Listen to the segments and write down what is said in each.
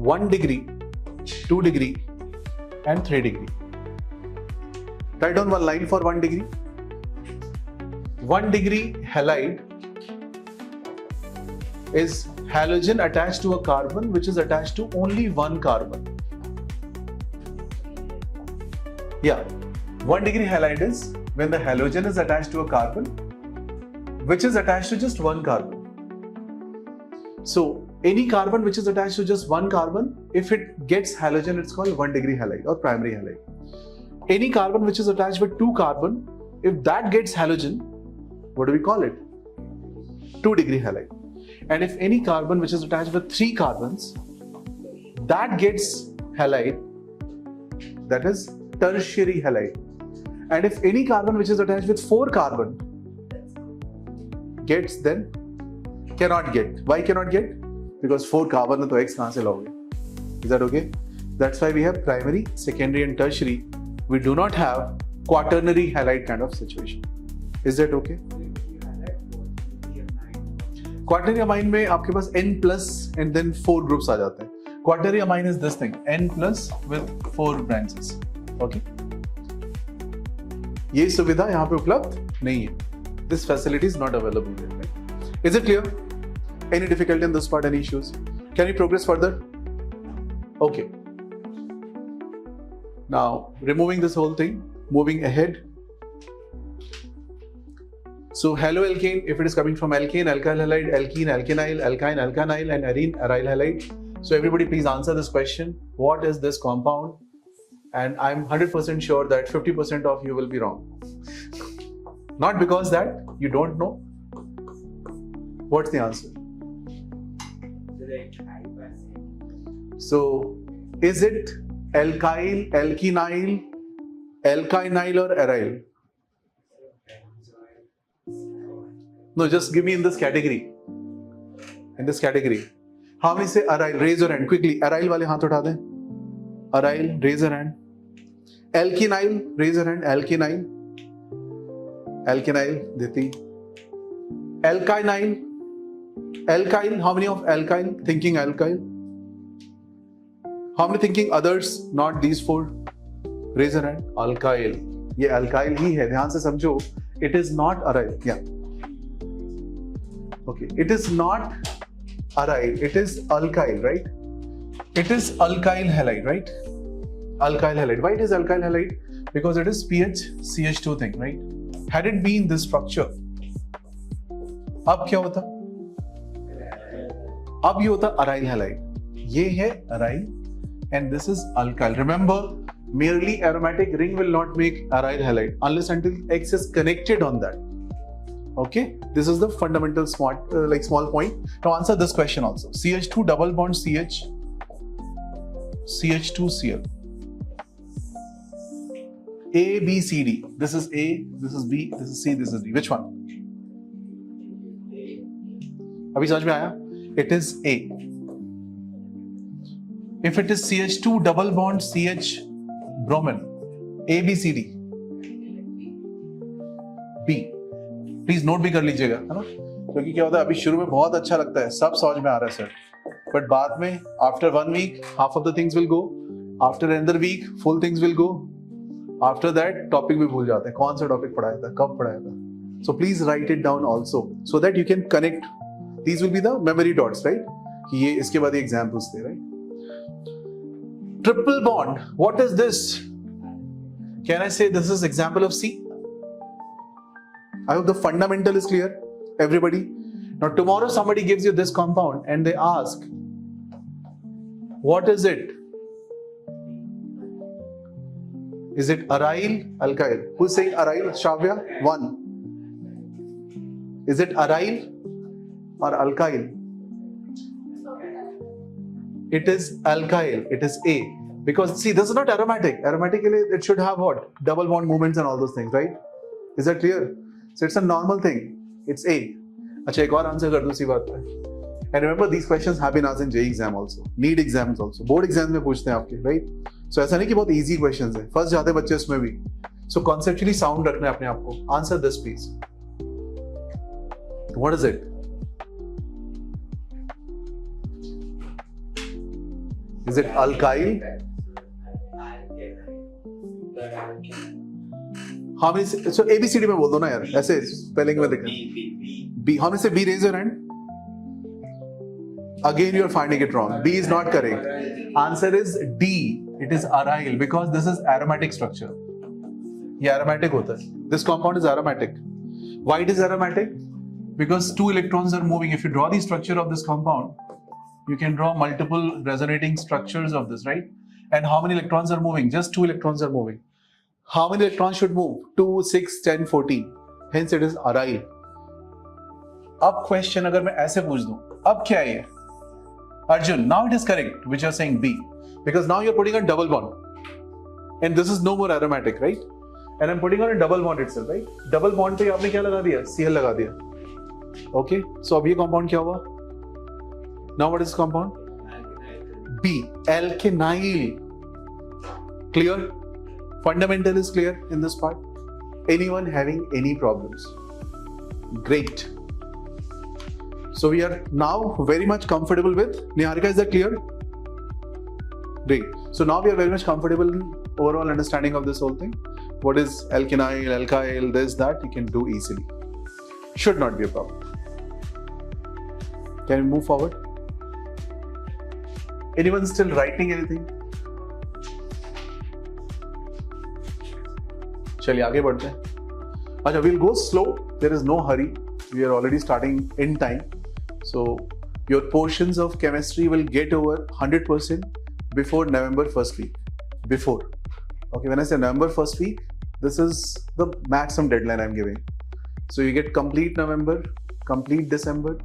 1 degree, 2 degree and 3 degree. Write down one line for 1 degree. 1 degree halide is halogen attached to a carbon which is attached to only one carbon. Yeah, 1 degree halide is when the halogen is attached to a carbon which is attached to just one carbon. So any carbon which is attached to just one carbon, if it gets halogen, it's called 1 degree halide or primary halide. Any carbon which is attached with two carbon, if that gets halogen, what do we call it? 2 degree halide. And if any carbon which is attached with 3 carbons, that gets halide, that is tertiary halide. And if any carbon which is attached with 4 carbon gets, then cannot get. Why cannot get? Because 4 carbon है तो X कहाँ से लाओगे? Is that okay? That's why we have primary, secondary and tertiary. We do not have quaternary halide kind of situation. Is that okay? Quaternary amine में आपके पास N plus and then 4 groups आ जाते हैं. Quaternary amine is this thing, N plus with 4 branches. Okay? ये सुविधा यहाँ पे उपलब्ध नहीं है. This facility is not available here. Right? Is it clear? Any difficulty in this part? Any issues? Can we progress further? Okay. Now, removing this whole thing, moving ahead. So, haloalkane, if it is coming from alkane, alkyl halide, alkene, alkenyl, alkyne, alkanyl, and arene, aryl halide. So, everybody please answer this question. What is this compound? And I'm 100% sure that 50% of you will be wrong. Not because that you don't know. What's the answer? So, is it alkyl, alkenyl, alkynyl or aryl? No, just give me in this category. In this category. How many say aryl? Raise your hand quickly. Aryl wale haath utha dein. Aryl, raise your hand. Alkenyl, raise your hand. Alkenyl. Alkenyl, Diti. Alkynyl. Alkyl, how many of alkyl? Thinking alkyl. How many thinking others? Not these 4. Raise your hand. Alkyl. ये alkyl ही है. ध्यान से समझो. It is not aryl. Yeah. Okay. It is not aryl. It is alkyl, right? It is alkyl halide, right? Alkyl halide. Why it is alkyl halide? Because it is pH CH2 thing, right? Had it been this structure, अब क्या होता? अब ये होता aryl halide. ये है aryl and this is alkyl. Remember, merely aromatic ring will not make aryl halide unless until X is connected on that. Okay, this is the fundamental small point. Now answer this question also. CH2 double bond CH, CH2Cl. A, B, C, D. This is A, this is B, this is C, this is D. Which one? अभी समझ में आया? It is A. If it is CH2 double bond CH bromine, A, B, C, D. B. Please note भी कर लीजिएगा, है ना? क्योंकि क्या होता है, अभी शुरू में बहुत अच्छा लगता है, सब समझ में आ रहा है सर, बट बाद में after 1 week half of the things will go, after another week full things will go, after that topic भी भूल जाते हैं, कौन सा टॉपिक पढ़ाया था, कब पढ़ाया था. So please write it down also so that you can connect. These will be the memory dots, right? कि ये इसके बाद एग्जाम्पल्स थे, right? Triple bond, what is this? Can I say this is example of C? I hope the fundamental is clear, everybody. Now tomorrow somebody gives you this compound and they ask, what is it? Is it aryl, alkyl? Who's saying aryl? Shavya? 1. Is it aryl or alkyl? It is alkyl. It is A. Because see, this is not aromatic. Aromatically, it should have what? Double bond movements and all those things, right? Is that clear? So it's a normal thing. It's A. अच्छा, एक और answer कर दूं इसी बात पे. And remember, these questions have been asked in JEE exam also, NEET exams also, board exams में पूछते हैं आपके, right? So ऐसा नहीं कि बहुत easy questions है. First जाते बच्चे उसमें भी. So conceptually sound रखना है अपने आप को. Answer this please. What is it? Is it alkyl? How many? So ABCD में बोल दो ना यार, ऐसे spelling में देखा. B. How many say B? Raise your hand. Again, you are finding it wrong. B is not correct. Answer is D. It is aryl because this is aromatic structure. ये aromatic होता है. This compound is aromatic. Why it is aromatic? Because two electrons are moving. If you draw the structure of this compound, you can draw multiple resonating structures of this, right? And how many electrons are moving? Just two electrons are moving. How many electrons should move? 2, 6, 10, 14. Hence it is aryl. अब question अगर मैं ऐसे पूछ दूं, अब क्या है ये? Arjun, now it is correct, which you are saying B, because now you are putting a double bond, and this is no more aromatic, right? And I'm putting on a double bond itself, right? Double bond पे आपने क्या लगा दिया? Cl लगा दिया. Okay, so अब ये compound क्या हुआ? Now what is this compound? B, alkenyl. Clear? Fundamental is clear in this part. Anyone having any problems? Great. So we are now very much comfortable with Niharika. Is that clear? Great. So now we are very much comfortable in overall understanding of this whole thing. What is alkenyl, alkyl, this, that, you can do easily. Should not be a problem. Can we move forward? Anyone still writing anything? चलिए आगे बढ़ते हैं. अच्छा, we'll go slow. There is no hurry. We are already starting in time. So your portions of chemistry will get over 100% before November first week. Before. Okay, when I say November first week, this is the maximum deadline I'm giving. So you get complete November, complete December,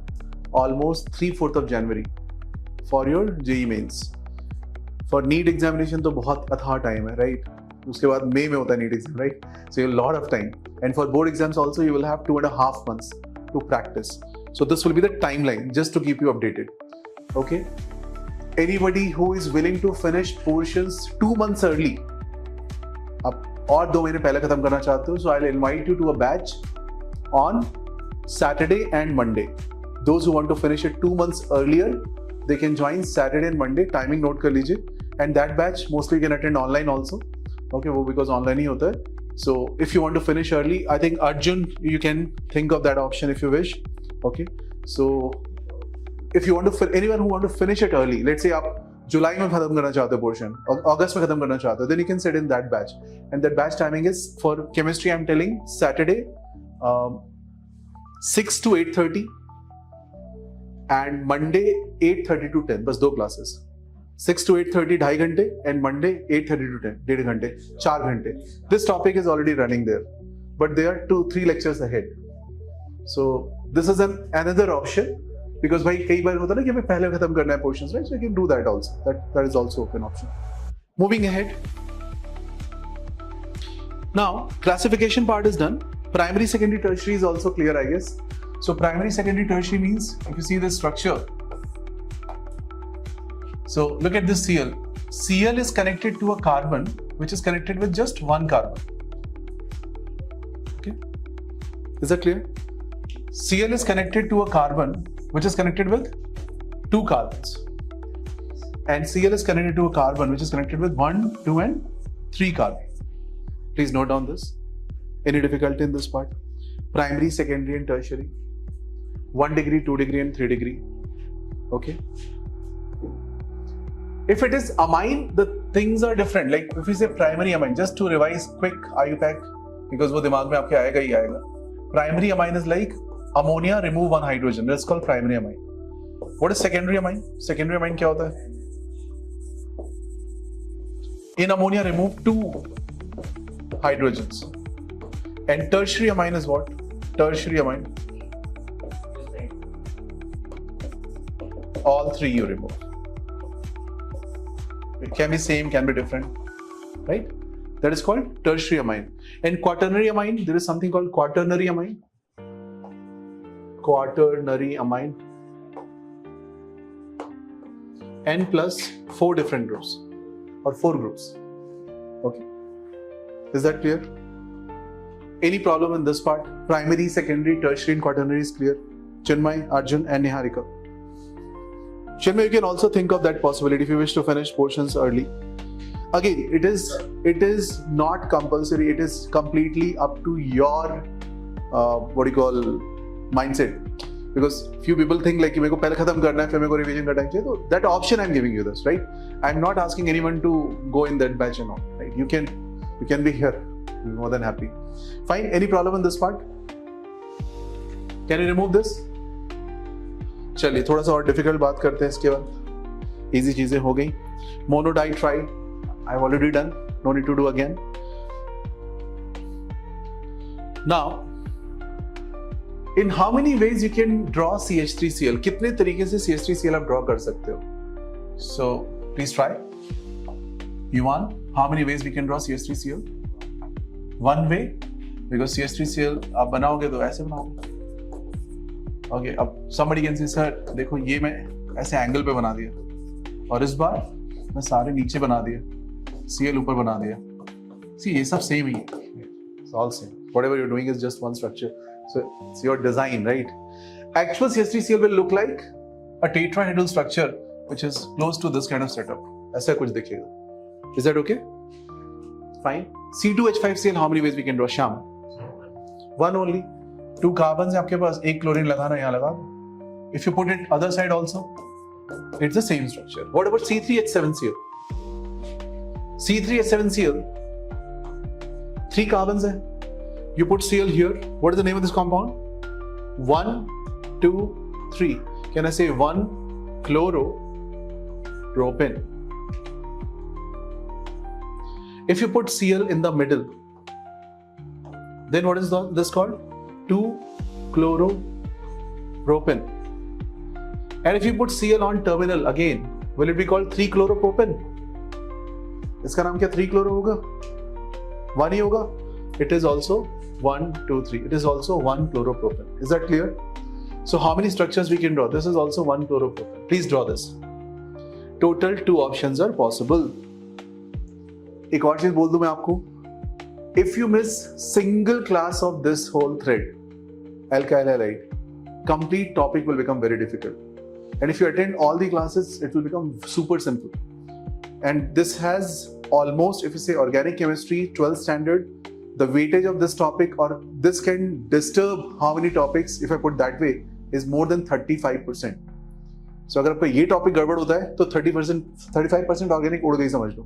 almost 3/4 of January for your JEE mains. For NEET examination तो बहुत अथाह time है, right? उसके बाद मई में होता है NEET exam, right? So you have a lot of time. And for board exams also, you will have 2.5 months to practice. So this will be the timeline, just to keep you updated. Okay? Anybody who is willing to finish portions 2 months early, आप और 2 महीने पहले खत्म करना चाहते हो, so I'll invite you to a batch on Saturday and Monday. Those who want to finish it 2 months earlier, they can join Saturday and Monday. Timing note कर लीजिए. And that batch mostly you can attend online also. Okay, वो because online ही होता है. So if you want to finish early, I think Arjun, you can think of that option if you wish. Okay, so if you want to, anyone who want to finish it early, let's say आप जुलाई में खत्म करना चाहते हो portion, और अगस्त में खत्म करना चाहते हो, then you can sit in that batch. And that batch timing is for chemistry. I'm telling Saturday 6 to 8:30 and Monday 8:30 to 10. बस 2 classes. 6 to 8:30 2.5 घंटे and Monday 8:30 to 10 1.5 घंटे 4 घंटे. This topic is already running there, but there are 2-3 lectures ahead. So this is another option because भाई कई बार होता है ना कि हमें पहले खत्म करना है portions, right? So you can do that also. That is also open option. Moving ahead. Now classification part is done. Primary, secondary, tertiary is also clear, I guess. So primary, secondary, tertiary means if you see this structure. So look at this Cl. Cl is connected to a carbon which is connected with just one carbon. Okay, is that clear? Cl is connected to a carbon which is connected with 2 carbons, and Cl is connected to a carbon which is connected with 1, 2, and 3 carbons. Please note down this. Any difficulty in this part? Primary, secondary, and tertiary. 1 degree, 2 degree, and 3 degree. Okay. If it is amine, the things are different. Like if we say primary amine, just to revise quick IUPAC, because वो दिमाग में आपके आएगा ही आएगा. Primary amine is like ammonia remove 1 hydrogen. That's called primary amine. What is secondary amine? Secondary amine क्या होता है? In ammonia remove 2 hydrogens. And tertiary amine is what? Tertiary amine. All 3 you remove. It can be same, can be different, right? That is called tertiary amine. And quaternary amine, there is something called quaternary amine. Quaternary amine. N plus 4 different groups or 4 groups. Okay. Is that clear? Any problem in this part? Primary, secondary, tertiary, and quaternary is clear. Chinmay, Arjun, and Niharika. Shinmay, you can also think of that possibility if you wish to finish portions early. Again, it is not compulsory. It is completely up to your mindset. Because few people think like, मेरे को पहले खत्म करना है फिर मेरे को revision का time चाहिए. So that option I'm giving you this, right? I'm not asking anyone to go in that batch and all, right? You can be here. Be more than happy. Fine. Any problem in this part? Can you remove this? चलिए थोड़ा सा और difficult बात करते हैं इसके बाद. Easy चीजें हो गई. Monodi try. I've already done. No need to do again. Now, in how many ways you can draw CH3Cl? कितने तरीके से CH3Cl आप draw कर सकते हो? So please try. Yuan, how many ways we can draw CH3Cl? One way, because CH3Cl आप बनाओगे तो ऐसे बनाओगे. Okay, अब somebody can say sir, देखो ये मैं ऐसे एंगल पे बना दिया और इस बार मैं सारे नीचे बना दिया, Cl ऊपर बना दिया. See, ये सब सेम ही है. It's all same. Whatever you're doing is just one structure. So it's your design, right? Actual CH3Cl will look like a tetrahedral structure which is close to this kind of setup. ऐसा कुछ दिखेगा. Is that okay? Fine. C2H5Cl, how many ways we can draw? Sham. One only. 2 carbons है आपके पास, एक chlorine लगाना यहाँ लगा. If you put it other side also, it's the same structure. What about C3H7Cl? C3H7Cl, 3 carbons है. You put Cl here. What is the name of this compound? 1, 2, 3. Can I say 1 chloropropane? If you put Cl in the middle, then what is this called? 2 chloropropane. And if you put Cl on terminal again, will it be called 3 chloropropane? इसका नाम क्या 3 chloro होगा? 1 ही होगा. It is also 1, 2, 3. It is also 1 chloropropane. Is that clear? So how many structures we can draw? This is also 1 chloropropane. Please draw this. Total 2 options are possible. एक और चीज बोल दूं मैं आपको. If you miss single class of this whole thread, alkyl halide, complete topic will become very difficult. And if you attend all the classes, it will become super simple. And this has almost, if you say organic chemistry, 12th standard, the weightage of this topic or this can disturb how many topics, if I put that way, is more than 35%. So अगर आपका ये topic गड़बड़ होता है तो 35% organic उड़ गई समझ लो.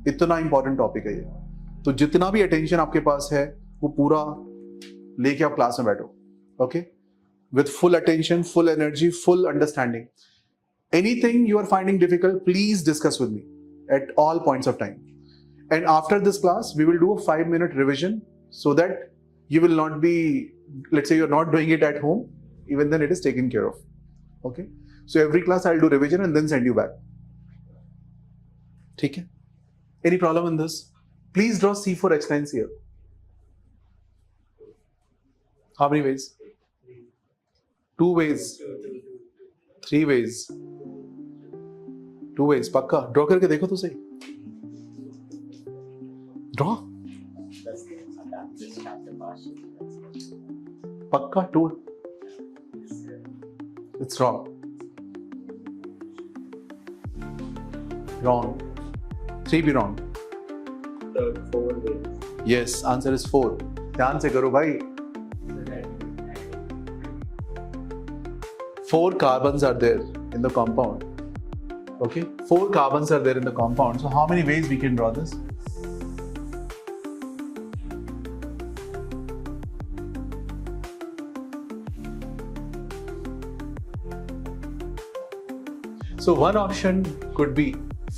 इतना इंपॉर्टेंट टॉपिक है ये. तो जितना भी अटेंशन आपके पास है वो पूरा लेके आप क्लास में बैठो. Okay, with full attention, full energy, full understanding. Anything you are finding difficult, please discuss with me at all points of time. And after this class, we will do a 5-minute revision so that you will not be, let's say you're not doing it at home, even then it is taken care of. Okay? So every class I'll do revision and then send you back. Okay? Any problem in this? Please draw C4H9Cl. How many ways? 2 ways. 3 ways. 2 ways. पक्का draw करके देखो तो सही. Draw पक्का 2. It's wrong. Wrong. 3 भी wrong. 4 ways. Yes, answer is 4. ध्यान से करो भाई. 4 carbons are there in the compound. Okay, 4 carbons are there in the compound. So how many ways we can draw this? So one option could be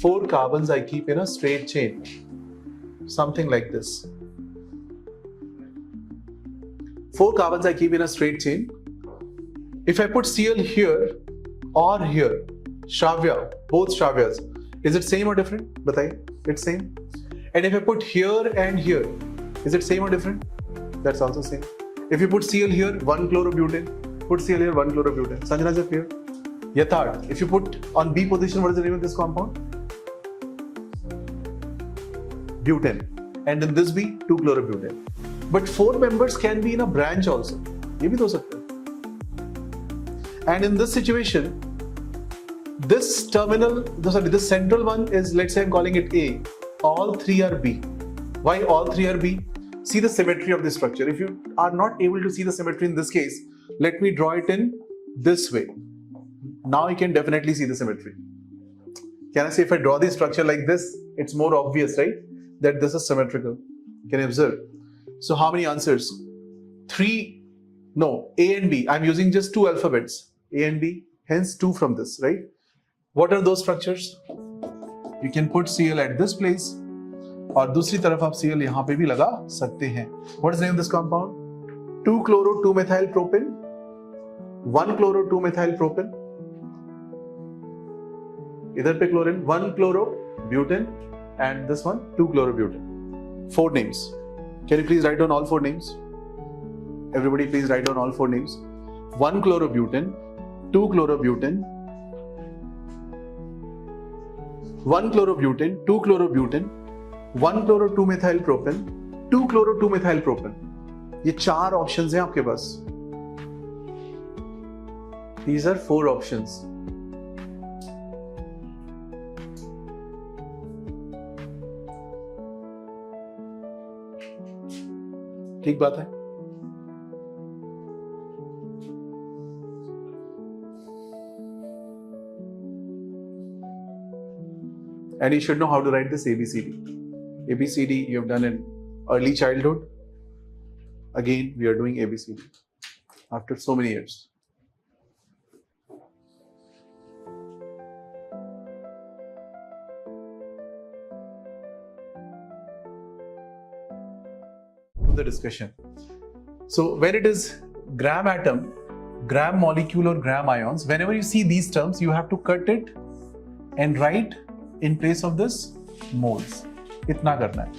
4 carbons I keep in a straight chain. Something like this. 4 carbons I keep in a straight chain. If I put Cl here or here, Shravya, both Shravyas, is it same or different? Bataiye, it's same. And if I put here and here, is it same or different? That's also same. If you put Cl here, 1 chlorobutane, put Cl here, 1 chlorobutane. Sanjana, is it clear? Yathard, if you put on B position, what is the name of this compound? Butane. And in this B, 2 chlorobutane. But 4 members can be in a branch also. ये भी तो हो सकता है. And in this situation, this this central one is, let's say I'm calling it A. All three are B. Why all three are B? See the symmetry of this structure. If you are not able to see the symmetry in this case, let me draw it in this way. Now you can definitely see the symmetry. Can I say if I draw this structure like this, it's more obvious, right? That this is symmetrical. Can you observe? So how many answers? 3. No, A and B. I'm using just 2 alphabets. A and B. Hence 2 from this, right? What are those structures? You can put Cl at this place. और दूसरी तरफ आप Cl यहाँ पे भी लगा सकते हैं. What is the name of this compound? 2-chloro-2-methyl-propane. 1-chloro-2-methyl-propane. इधर पे chlorine 1-chloro-butane and this one 2-chloro-butane. 4 names. Can you please write down all 4 names? Everybody please write down all 4 names. 1-chloro-butane, 2-chloro-butane, 1-chloro-butane, 2-chloro-butane, 1-chloro-2-methyl-propane, 2-chloro-2-methyl-propane. ये 4 options हैं आपके पास. These are 4 options. ठीक बात है. And you should know how to write this ABCD. ABCD you have done in early childhood. Again, we are doing ABCD after so many years. The discussion. So when it is gram atom, gram molecule or gram ions, whenever you see these terms, you have to cut it and write in place of this moles. Itna karna hai.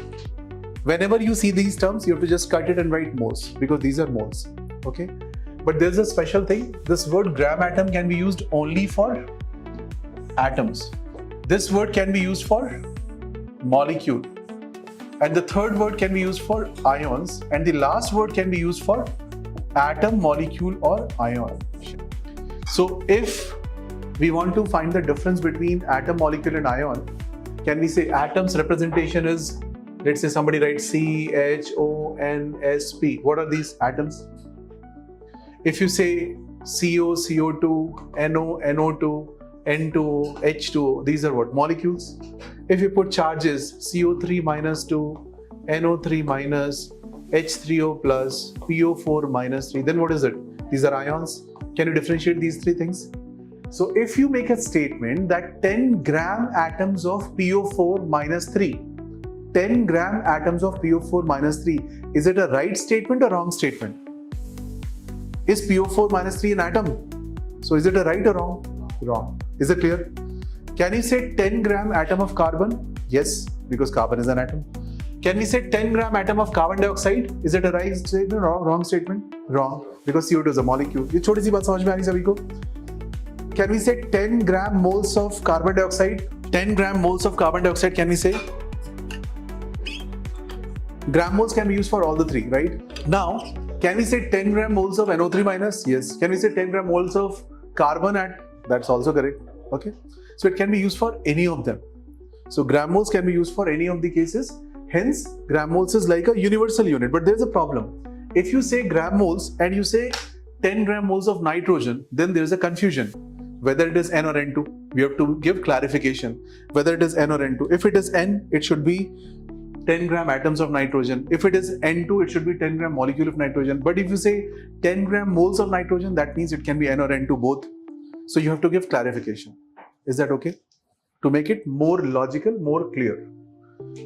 Whenever you see these terms, you have to just cut it and write moles because these are moles. Okay. But there's a special thing. This word gram atom can be used only for atoms. This word can be used for molecule. And the third word can be used for ions, and the last word can be used for atom, molecule or ion. So if we want to find the difference between atom, molecule and ion, can we say atom's representation is, let's say somebody writes C, H, O, N, S, P. What are these atoms? If you say CO, CO2, NO, NO2, N2, H2O, these are what? Molecules. If you put charges CO3 minus 2, NO3 minus, H3O plus, PO4 minus 3, then what is it? These are ions. Can you differentiate these 3 things? So if you make a statement that 10 gram atoms of PO4 minus 3, 10 gram atoms of PO4 minus 3, is it a right statement or wrong statement? Is PO4 minus 3 an atom? So is it a right or wrong? Wrong. Is it clear? Can you say 10 gram atom of carbon? Yes, because carbon is an atom. Can we say 10 gram atom of carbon dioxide? Is it a right statement or wrong statement? Wrong, because CO2 is a molecule. ये छोटी सी बात समझ में आ रही सभी को? Can we say 10 gram moles of carbon dioxide? 10 gram moles of carbon dioxide, can we say? Gram moles can be used for all the 3, right? Now, can we say 10 gram moles of NO3 minus? Yes. Can we say 10 gram moles of carbon at? That's also correct. Okay. So it can be used for any of them. So gram moles can be used for any of the cases. Hence, gram moles is like a universal unit. But there's a problem. If you say gram moles and you say 10 gram moles of nitrogen, then there's a confusion. Whether it is N or N2, we have to give clarification. Whether it is N or N2. If it is N, it should be 10 gram atoms of nitrogen. If it is N2, it should be 10 gram molecule of nitrogen. But if you say 10 gram moles of nitrogen, that means it can be N or N2 both. So you have to give clarification. Is that okay? To make it more logical, more clear.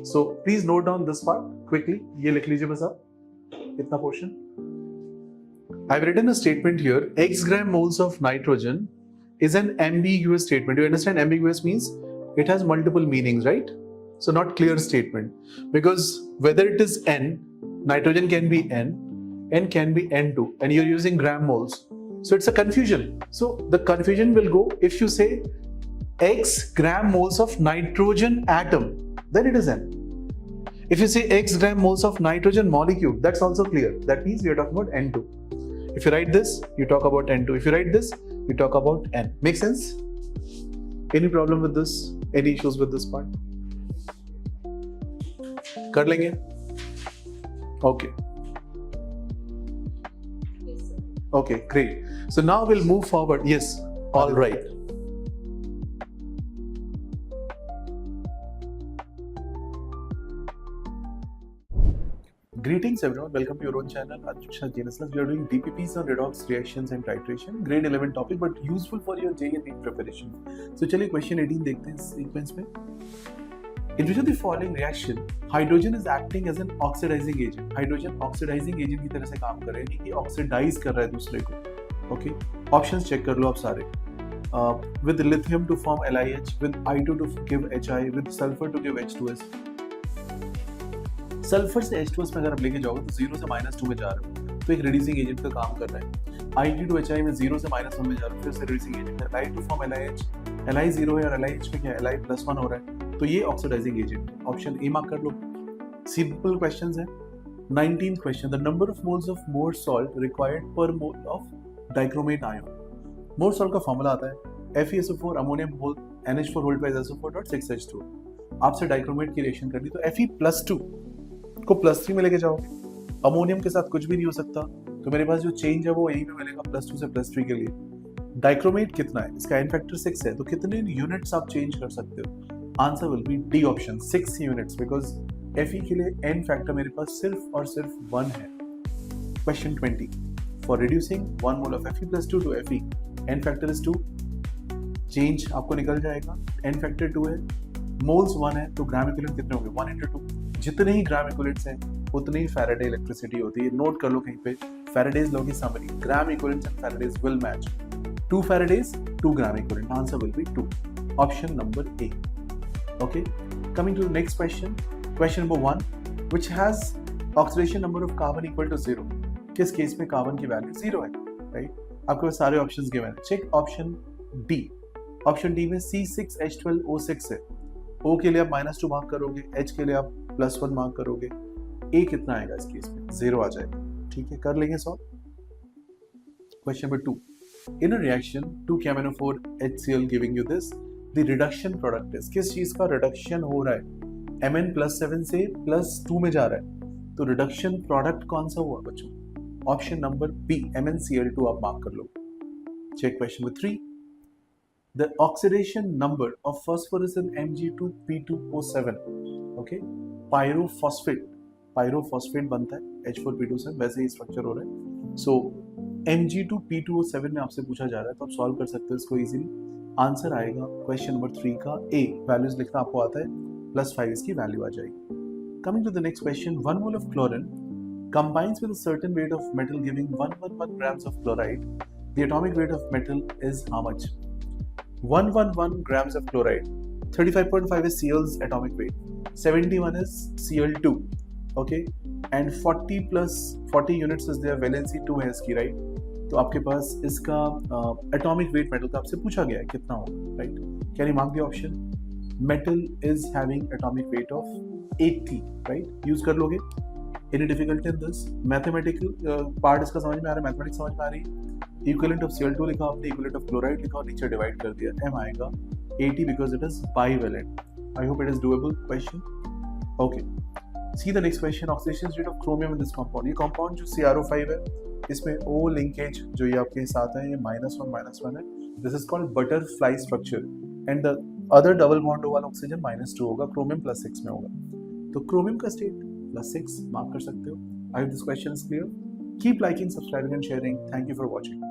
So please note down this part quickly. ये लिख लीजिए बस आप इतना portion. I've written a statement here. X gram moles of nitrogen is an ambiguous statement. Do you understand? Ambiguous means it has multiple meanings, right? So not clear statement, because whether it is N, nitrogen can be N can be N2, and you're using gram moles. So it's a confusion. So the confusion will go if you say X gram moles of nitrogen atom, then it is N. If you say X gram moles of nitrogen molecule, that's also clear. That means we are talking about N2. If you write this, you talk about N2. If you write this, you talk about N. Make sense? Any problem with this? Any issues with this part? कर लेंगे? Okay. Okay, great. So now we'll move forward. Yes, all right. Greetings everyone, welcome to your own channel, Anuj. We are doing DPPs on redox reactions and titration, grade 11 topic, but useful for your JEE NEET preparation. So चलिए question 18 देखते हैं sequence में. In which of the following reaction, hydrogen is acting as an oxidizing agent. Hydrogen oxidizing agent की तरह से काम कर रहा है, यानी कि oxidize कर रहा है दूसरे को. Okay, options check कर लो आप सारे. With lithium to form LiH, with I2 to give Hi, with sulfur to give H2S. Sulphur से H2S में अगर आप लेके जाओगे तो 0 से -2 में जा रहे हो, तो एक रिड्यूसिंग एजेंट का काम कर रहा है. I2 to HI में 0 से -1 में जा रहा है, फिर से रिड्यूसिंग एजेंट है. Li to form LiH, Li 0 है और LiH में क्या है, Li +1 हो रहा है, तो ये ऑक्सीडाइजिंग एजेंट है. ऑप्शन ए मार्क कर लो. सिंपल क्वेश्चंस है. 19th question, the number of moles of Mohr salt required per mole of dichromate ion. Mohr salt का फॉर्मूला आता है FeSO4 ammonium whole NH4 hold by SO4.6H2. आपसे dichromate की reaction करनी, तो Fe+2 को +3 में लेके जाओगे. अमोनियम के साथ कुछ भी नहीं हो सकता, तो मेरे पास जो चेंज है वो यही पे मिलेगा +2 से +3 के लिए. डाइक्रोमेट कितना है, इसका एन फैक्टर 6 है, तो कितने यूनिट्स आप चेंज कर सकते हो? Answer will B D option, 6 units, because Fe के लिए एन फैक्टर मेरे पास सिर्फ और सिर्फ 1 है. Question 20, for reducing 1 mole of Fe+2 to Fe, n factor is 2. Change आपको निकल जाएगा, एन फैक्टर 2 है, मोल्स 1 है, तो ग्राम इक्विवेलेंट कितने होंगे, 1 × 2. जितने ही ग्राम इक्विवेलेंट्स हैं उतनी ही फैराडे इलेक्ट्रिसिटी होती है. नोट कर लो कहीं पे, फैराडेज लॉ की summary, gram equivalents and Faraday's will match. 2 Faraday's 2 gram equivalent, answer will be 2, option number a. Okay, coming to the next question. Question number 1, which has oxidation number of carbon equal to 0. किस case में carbon की value 0 है, right? आपके पास सारे options given है. Check option D. Option D में C6H12O6 है. O के लिए आप -2 मार्क करोगे, H के लिए आप +1 मार्क करोगे. A कितना आएगा इस केस में, 0 आ जाएगा. ठीक है, कर लेंगे solve. Question number 2, in a reaction 2 KMnO4 HCl giving you this, the reduction product is. किस चीज का रिडक्शन हो रहा है, Mn+7 से +2 में जा रहा है, तो रिडक्शन प्रोडक्ट कौन सा हुआ बच्चों? ऑप्शन नंबर बी, MnCl2 आप मार्क कर लो. Check question number 3, the oxidation number of phosphorus in Mg2P2O7. okay, pyrophosphate बनता है H4P2 वैसे ही स्ट्रक्चर हो रहा है. सो Mg2P2O7 में आपसे पूछा जा रहा है, तो आप सॉल्व कर सकते हो इसको इजीली. आंसर आएगा क्वेश्चन नंबर 3 का ए. वैल्यूज लिखना आपको आता है, +5 इसकी वैल्यू आ जाएगी. Coming to the next question, 1 mole of chlorine combines with a certain weight of metal giving 111 grams of chloride. The atomic weight of metal is how much? 111 grams of chloride, 35.5 is Cl's atomic weight, 71 is Cl2, okay, and 40 plus 40 units is their valency 2 है इसकी, right? तो आपके पास इसका atomic weight metal का आपसे पूछा गया है कितना हो, right? Can you mark the option? Metal is having atomic weight of 80, right? Use कर लोगे. Any difficulty in this? Mathematical part इसका समझ में आ रहा है, मैथमेटिक्स समझ में आ रही है. इक्विवेलेंट ऑफ Cl2 लिखा आपने, इक्विवेलेंट ऑफ क्लोराइड लिखा और नीचे डिवाइड कर दिया. M आएगा 80 because it is bivalent. I hope it is doable question. Okay, see the next question. Oxidation rate of chromium in this compound. ये कंपाउंड जो CrO5 है, इसमें O लिंकेज जो ये आपके साथ है, ये -1 है. This is called butterfly structure, and the other double bond वाला ऑक्सीजन -2 होगा, क्रोमियम +6 में होगा. तो क्रोमियम का स्टेट +6 मार्क कर सकते हो. I hope this question is clear. Keep liking, subscribing and sharing. Thank you for watching.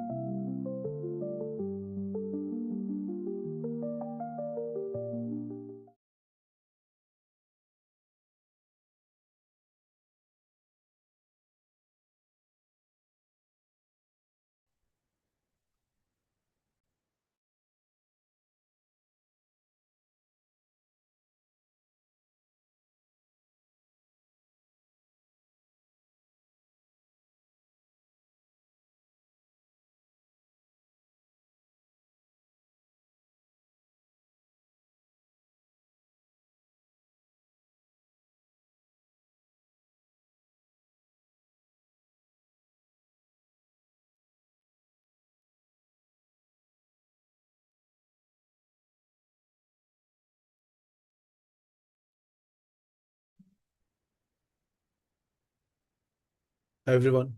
Hi everyone.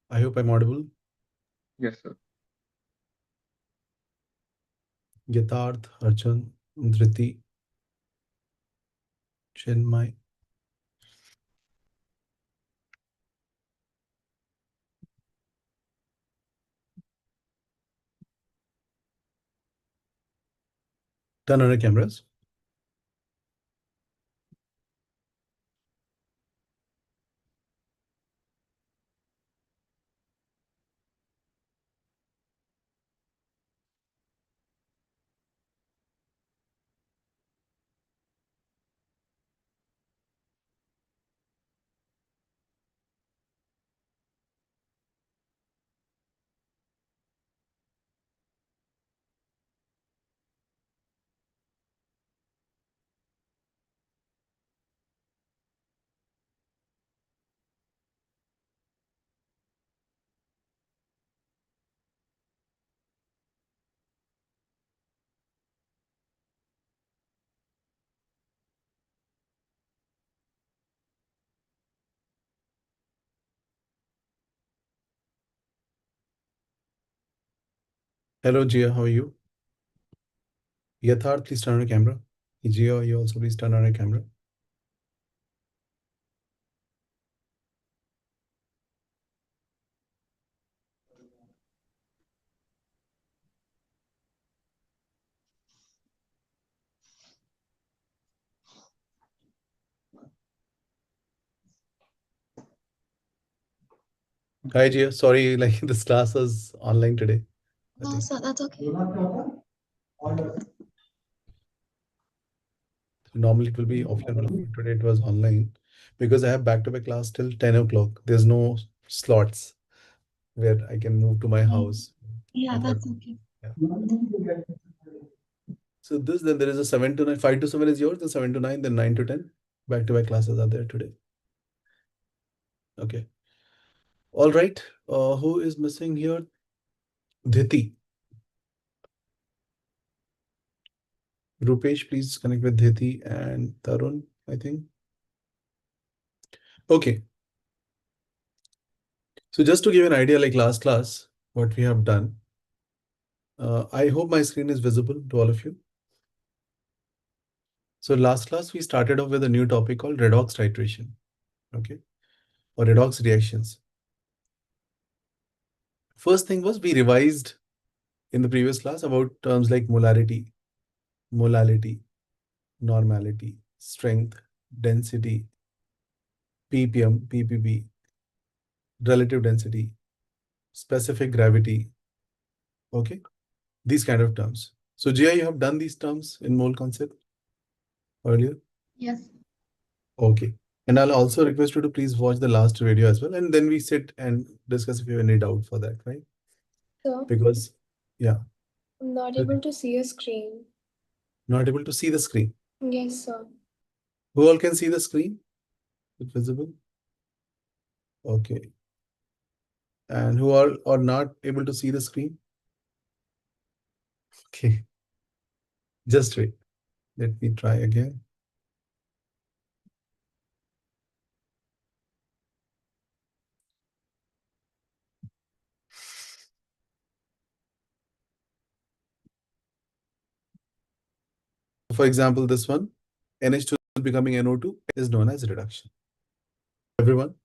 I hope I'm audible. Yes, sir. Yatharth, Arjun, Dhriti, Chinmay. Turn on your cameras. Hello Jia, how are you? Yatharth, please turn on your camera. Jia, you also please turn on your camera. Hi Jia, sorry, like this class was online today. I No, think. sir, that's okay. Normally it will be offline, but today it was online because I have back-to-back class till 10 o'clock. There's no slots where I can move to my house. Yeah, I thought, that's okay. yeah. So this, then there is a 7 to 9, 5 to 7 is yours, then 7 to 9, then 9 to 10. Back-to-back classes are there today. Okay. All right. Who is missing here? Dhiti. Rupesh, please connect with Dhiti and Tarun, I think. Okay. So just to give an idea, like last class, what we have done, I hope my screen is visible to all of you. So last class, we started off with a new topic called redox titration, okay, or redox reactions. First thing was we revised in the previous class about terms like molarity, molality, normality, strength, density, ppm, ppb, relative density, specific gravity, okay, these kind of terms. So Jia, you have done these terms in mole concept earlier? Yes. Okay. And I'll also request you to please watch the last video as well. And then we sit and discuss if you have any doubt for that, right? So, Because, yeah, I'm not okay. able to see a screen. Not able to see the screen. Yes, sir. Who all can see the screen? Is it visible? Okay. And who all are not able to see the screen? Okay. Just wait. Let me try again. For example, this one, NH2 becoming NO2 is known as reduction. Everyone?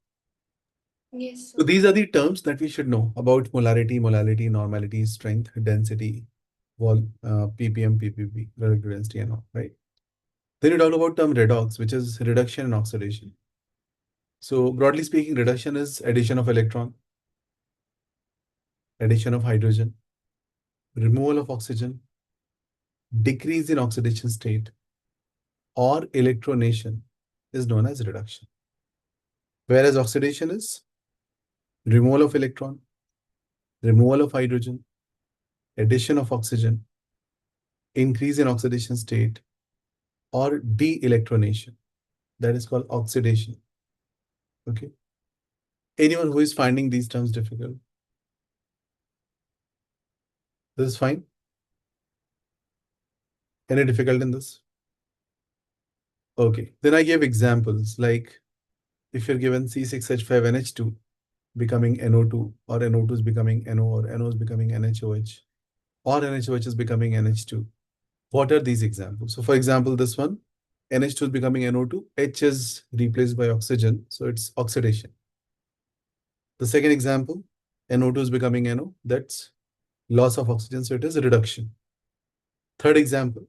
Yes, So sir. these are the terms that we should know about molarity, normality, strength, density, ppm, ppb, relative density and all, right? Then you talk about term redox, which is reduction and oxidation. So broadly speaking, reduction is addition of electron, addition of hydrogen, removal of oxygen, decrease in oxidation state, or electronation is known as reduction. Whereas oxidation is removal of electron, removal of hydrogen, addition of oxygen, increase in oxidation state, or de-electronation. That is called oxidation. Okay. Anyone who is finding these terms difficult? This is fine. Any difficult in this? Okay. Then I gave examples like if you're given C6H5NH2, becoming NO2, or NO2 is becoming NO, or NO is becoming NHOH, or NHOH is becoming NH2. What are these examples? So for example, this one, NH2 is becoming NO2, H is replaced by oxygen, so it's oxidation. The second example, NO2 is becoming NO, that's loss of oxygen, so it is reduction. Third example,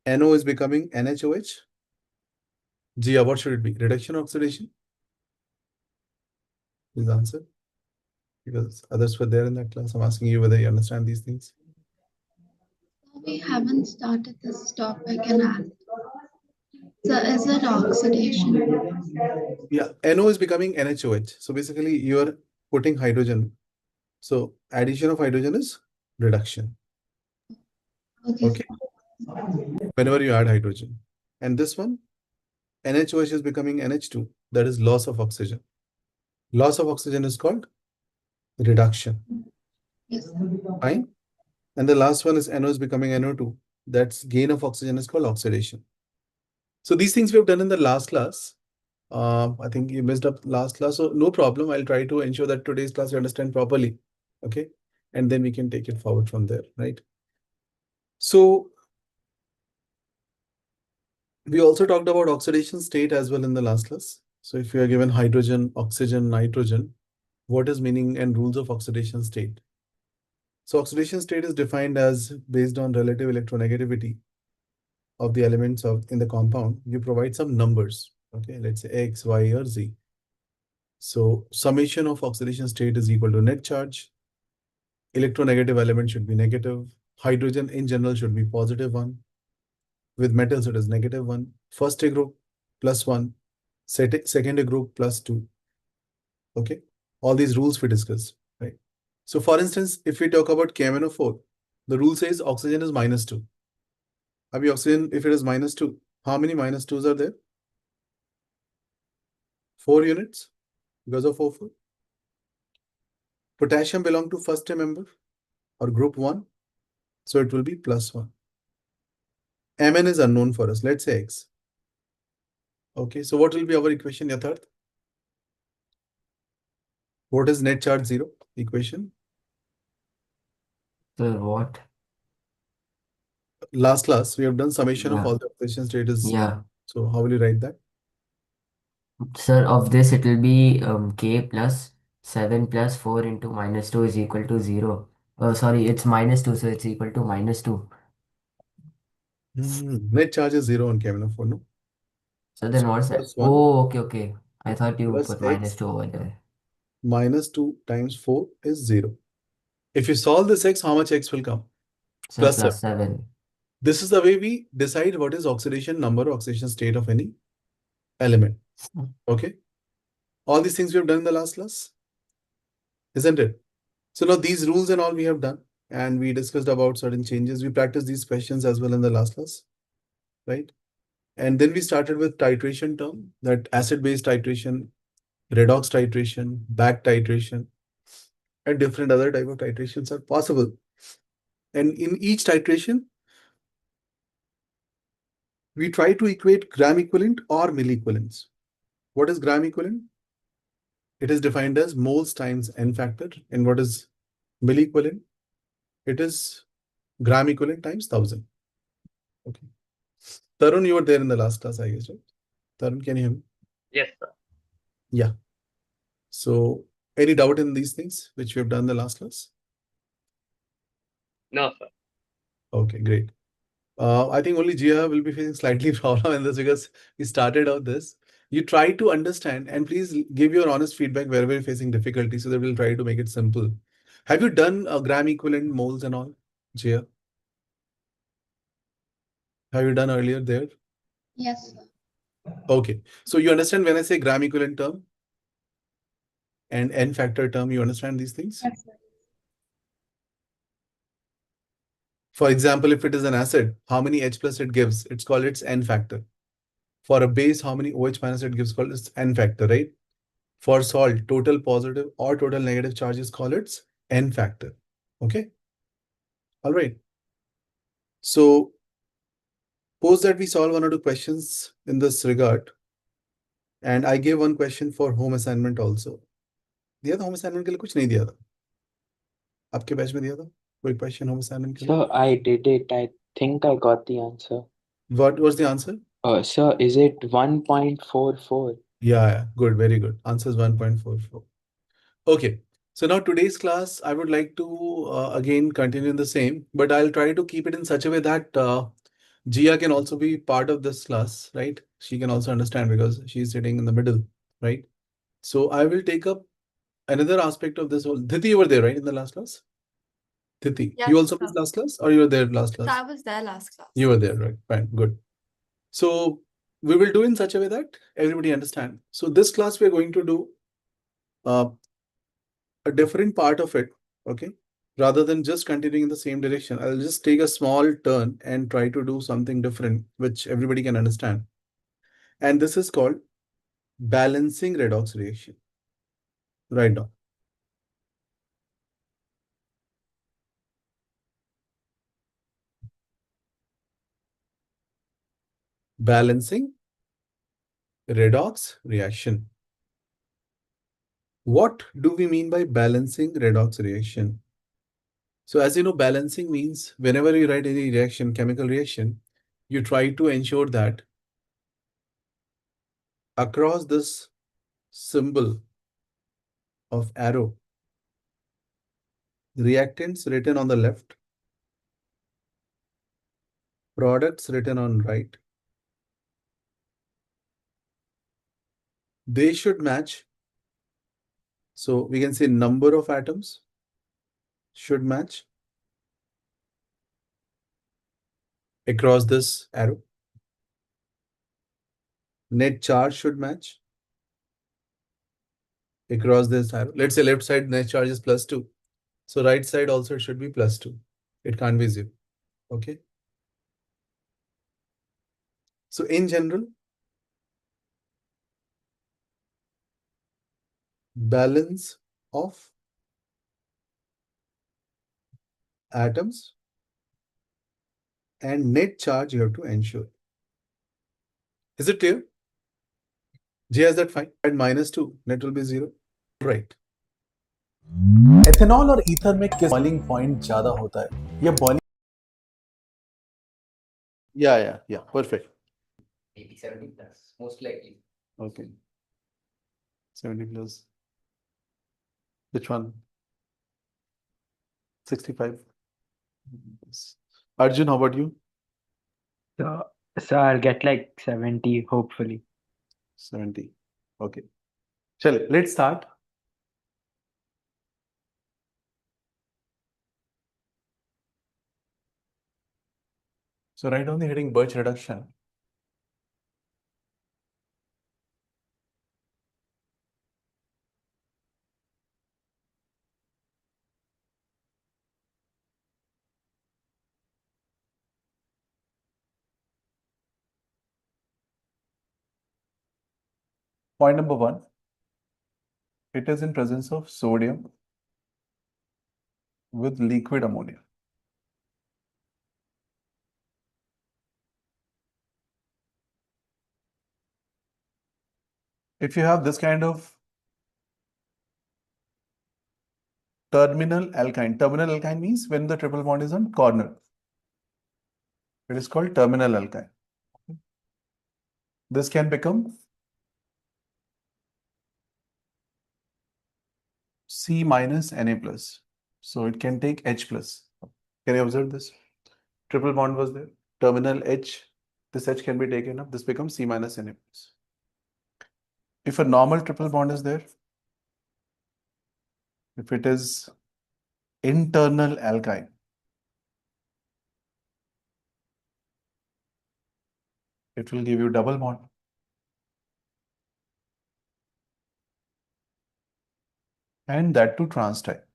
NO is becoming NHOH. Gia, what should it be? Reduction or oxidation? Please answer. Because others were there in that class. I'm asking you whether you understand these things. We haven't started this topic and asked. So is it oxidation? Yeah, NO is becoming NHOH. So basically you are putting hydrogen. So addition of hydrogen is reduction. Okay. Whenever you add hydrogen. And this one, NHOH is becoming NH2. That is loss of oxygen. Loss of oxygen is called reduction. Yes. Fine. And the last one is NO is becoming NO2. That's gain of oxygen is called oxidation. So these things we have done in the last class. I think you missed up last class, so no problem. I'll try to ensure that today's class you understand properly. Okay. And then we can take it forward from there, right? So we also talked about oxidation state as well in the last class. So if you are given hydrogen, oxygen, nitrogen, what is meaning and rules of oxidation state? So oxidation state is defined as based on relative electronegativity of the elements in the compound. You provide some numbers. Okay, let's say X, Y, or Z. So summation of oxidation state is equal to net charge. Electronegative element should be negative. Hydrogen in general should be +1. With metals, it is -1. First group +1. Second group +2. Okay. All these rules we discussed, right? So for instance, if we talk about KMNO4, the rule says oxygen is -2. Abhi oxygen, if it is -2, how many -2s are there? 4 units because of O4. Potassium belong to first member or group 1. So it will be +1. Mn is unknown for us. Let's say X. Okay, so what will be our equation, Yatharth? What is net charge 0 equation? So what? Last class, we have done summation of Yeah. all the oxidation status. Yeah. So how will you write that? Sir, of this it will be K plus 7 plus 4 into -2 is equal to 0. Sorry, it's -2, so it's equal to -2. Net charge is 0 on KMNO4, no? So then So what's that? +1 Oh, okay. I thought you plus put X -2 over there. -2 times 4 is 0. If you solve this X, how much X will come? So +7. +7. This is the way we decide what is oxidation number or oxidation state of any element. Okay. All these things we have done in the last class, isn't it? So now these rules and all we have done, and we discussed about certain changes. We practiced these questions as well in the last class, right? And then we started with titration term, that acid-base titration, redox titration, back titration, and different other type of titrations are possible. And in each titration, we try to equate gram equivalent or milliequivalents. What is gram equivalent? It is defined as moles times n factor. And what is milliequivalent? It is gram equivalent times 1000. Okay. Tarun, you were there in the last class, I guess, right? Tarun, can you hear me? Yes, sir. Yeah. So any doubt in these things which we have done in the last class? No, sir. Okay, great. I think only Jia will be facing slightly problem in this because we started out this. You try to understand and please give your honest feedback wherever you're facing difficulty so that we'll try to make it simple. Have you done gram equivalent moles and all, Jia? Have you done earlier there? Yes, sir. Okay. So you understand when I say gram equivalent term and n factor term, you understand these things? Yes, sir. For example, if it is an acid, how many H plus it gives? It's called its n factor. For a base, how many OH minus it gives called its n factor, right? For salt, total positive or total negative charges call its n factor. Okay. All right. So suppose that we solve 1 or 2 questions in this regard. And I gave one question for home assignment also. दिया था home assignment के लिए? कुछ नहीं दिया था आपके batch में? दिया था कोई क्वेश्चन होम असाइनमेंट के लिए? Sir, I did it. I think I got the answer. What was the answer? Sir, is it 1.44? Yeah, good, very good. Answer is 1.44. Okay, so now today's class, I would like to again continue in the same, but I'll try to keep it in such a way that Jia can also be part of this class, right? She can also understand because she's sitting in the middle, right? So I will take up another aspect of this whole. Dhiti, you were there, right, in the last class? Dhiti, Yes, you also sir. missed last class, or you were there last So class? I was there last class. You were there, right? Fine, good. So we will do in such a way that everybody understand. So this class we are going to do a different part of it, okay? Rather than just continuing in the same direction, I'll just take a small turn and try to do something different, which everybody can understand. And this is called balancing redox reaction. Right now. Balancing redox reaction. What do we mean by balancing redox reaction? So as you know, balancing means whenever you write any reaction, chemical reaction, you try to ensure that across this symbol of arrow, reactants written on the left, products written on right, they should match. So we can say number of atoms should match across this arrow. Net charge should match across this arrow. Let's say left side net charge is +2. So right side also should be +2. It can't be 0. Okay. So in general, balance of atoms and net charge you have to ensure. Is it clear? J, is that fine? At -2, net will be 0. Right. Ethanol और ether में किस boiling point ज्यादा होता है? ये boiling Yeah, perfect. 80, 70 plus, most likely. Okay. 70 plus. Which one? 65. Arjun, how about you? So I'll get like 70, hopefully. 70. Okay. Chale, let's start. So write down the heading Birch reduction. Point number 1. It is in presence of sodium with liquid ammonia. If you have this kind of terminal alkyne means when the triple bond is on corner. It is called terminal alkyne. This can become C minus Na plus. So it can take H plus. Can you observe this? Triple bond was there. Terminal H. This H can be taken up. This becomes C minus Na plus. If a normal triple bond is there, if it is internal alkyne, it will give you double bond. And that too trans type.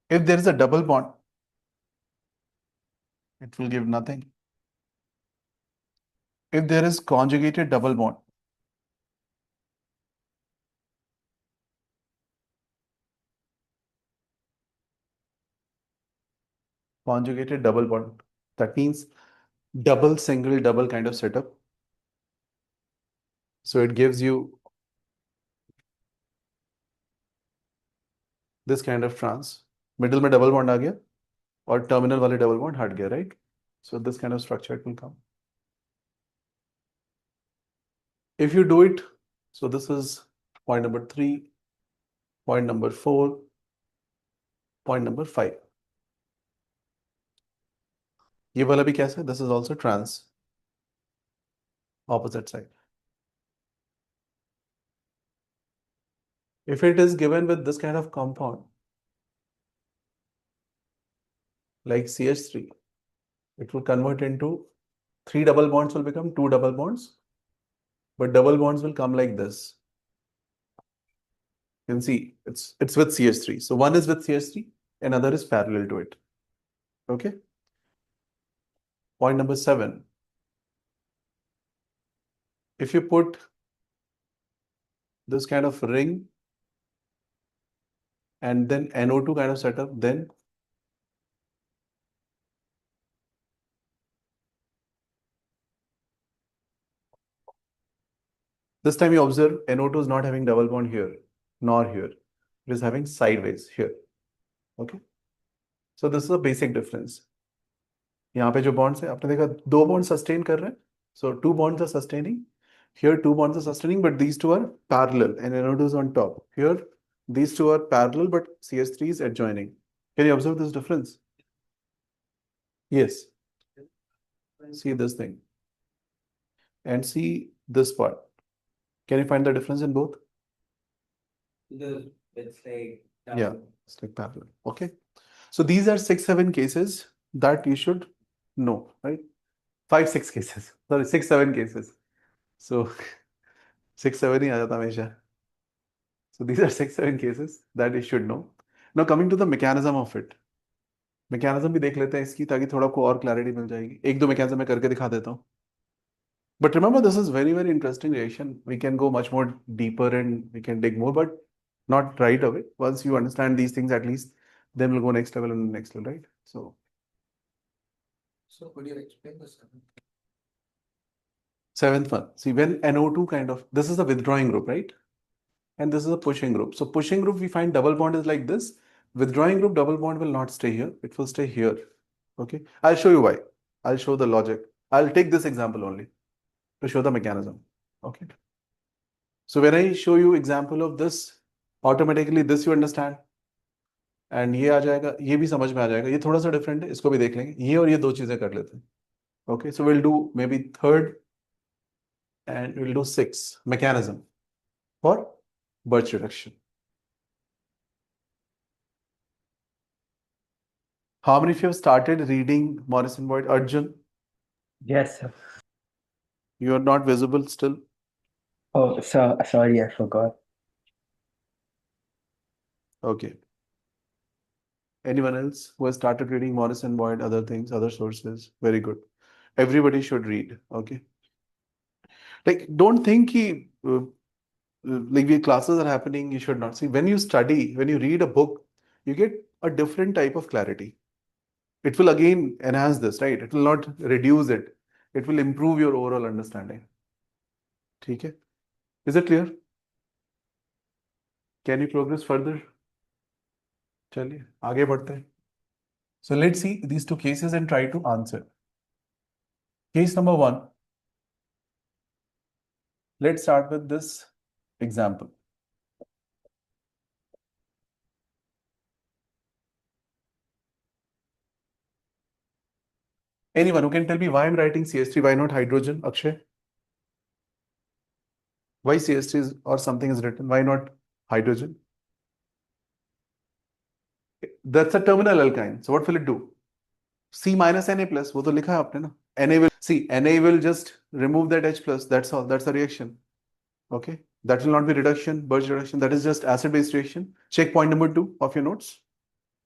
If there is a double bond, it will give nothing. If there is conjugated double bond, that means double, single, double kind of setup. So it gives you this kind of trans, middle में double bond आ गया और terminal वाले double bond हट गया, right? So this kind of structure it will come. If you do it, so this is point number 3, point number 4, point number 5. ये वाला भी कैसा है? This is also trans, opposite side. If it is given with this kind of compound, like CH3, it will convert into 3 double bonds will become 2 double bonds, but double bonds will come like this. You can see it's with CH3. So one is with CH3, another is parallel to it. Okay. Point number 7. If you put this kind of ring and then NO2 kind of setup, then this time you observe NO2 is not having double bond here, nor here. It is having sideways here. Okay. So this is a basic difference. यहाँ पे जो bonds है, आपने देखा 2 bonds sustain कर रहे हैं. So 2 bonds are sustaining. Here 2 bonds are sustaining, but these 2 are parallel and NO2 is on top. Here these 2 are parallel, but CH3 is adjoining. Can you observe this difference? Yes. See this thing. And see this part. Can you find the difference in both? It's like Yeah, it's like parallel. Okay. So these are 6-7 cases that you should know, right? 5-6 cases. Sorry, 6-7 cases. So 6-7 ही आ जाता हमेशा. So these are 6-7 cases that you should know. Now coming to the mechanism of it. Mechanism भी देख लेते हैं इसकी ताकि थोड़ा आपको और clarity मिल जाएगी. 1-2 mechanism मैं करके दिखा देता हूँ. But remember, this is very, very interesting reaction. We can go much more deeper and we can dig more, but not right away. Once you understand these things, at least, then we'll go next level and next level, right? So could you explain the seventh one. See, when NO2 kind of, this is a withdrawing group, right? And this is a pushing group. So pushing group, we find double bond is like this. Withdrawing group, double bond will not stay here. It will stay here. Okay. I'll show you why. I'll show the logic. I'll take this example only to show the mechanism. Okay. So when I show you example of this, automatically this you understand. And ये आ जाएगा, ये भी समझ में आ जाएगा. ये थोड़ा सा different है, इसको भी देख लेंगे. ये और ये 2 चीजें कर लेते हैं. Okay. So we'll do maybe 3rd and we'll do 6th mechanism for Birch reduction. How many of you have started reading Morrison Boyd? Arjun, Yes, sir. you are not visible still. Oh, sir, sorry, I forgot. Okay. Anyone else who has started reading Morrison Boyd, other things, other sources? Very good. Everybody should read. Okay. Like, don't think like the classes are happening, you should not see. When you study, when you read a book, you get a different type of clarity. It will again enhance this, right? It will not reduce it. It will improve your overall understanding. Okay? Is it clear? Can you progress further? चलिए आगे बढ़ते हैं. So let's see these 2 cases and try to answer. Case number 1. Let's start with this example. Anyone who can tell me why I'm writing CH3, why not hydrogen? Akshay? Why CH3 is, or something is written? Why not hydrogen? That's a terminal alkyne. So what will it do? C minus Na plus. वो तो लिखा है आपने ना. Na will see. Na will just remove that H plus. That's all. That's a reaction. Okay. That will not be reduction, Birch reduction. That is just acid-base reaction. Check point number 2 of your notes.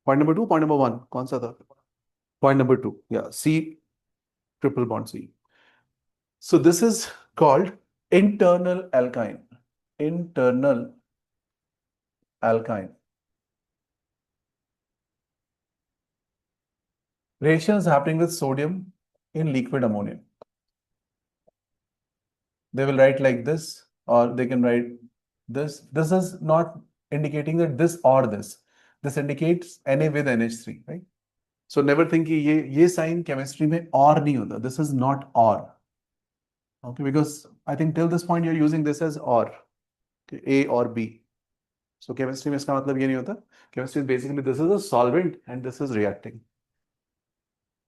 Point number 2, point number 1. कौन सा था? Point number 2. Yeah. C triple bond C. So this is called internal alkyne. Internal alkyne. Reaction is happening with sodium in liquid ammonia. They will write like this, or they can write this. This is not indicating that this or this. This indicates Na with NH3, right? So never think कि ये sign chemistry में or नहीं होता. This is not or. Okay, because I think till this point you're using this as or, A or B. So chemistry में इसका मतलब ये नहीं होता. Chemistry is basically this is a solvent and this is reacting.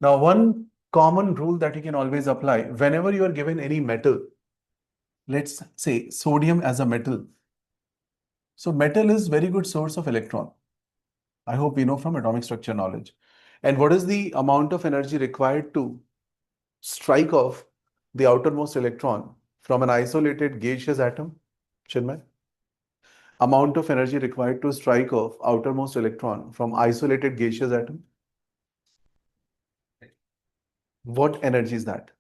Now one common rule that you can always apply whenever you are given any metal, let's say sodium as a metal. So metal is very good source of electron. I hope you know from atomic structure knowledge. And what is the amount of energy required to strike off the outermost electron from an isolated gaseous atom? Chinmay? Amount of energy required to strike off outermost electron from isolated gaseous atom? What energy is that?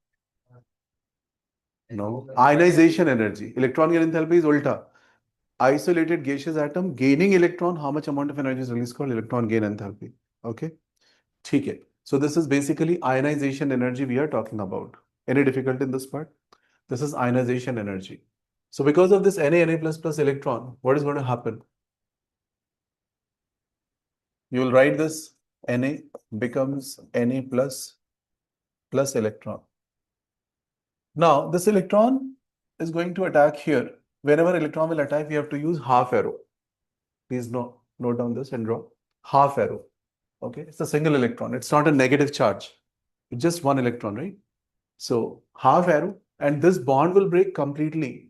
No. Ionization energy. Electron gain enthalpy is ulta. Isolated gaseous atom gaining electron, how much amount of energy is released called electron gain enthalpy. Okay. Okay. So this is basically ionization energy we are talking about. Any difficulty in this part? This is ionization energy. So because of this Na electron, what is going to happen? You will write this Na becomes Na plus electron. Now this electron is going to attack here. Whenever electron will attack, we have to use half arrow. Please note down this and draw half arrow. Okay, it's a single electron. It's not a negative charge. It's just one electron, right? So half arrow, and this bond will break completely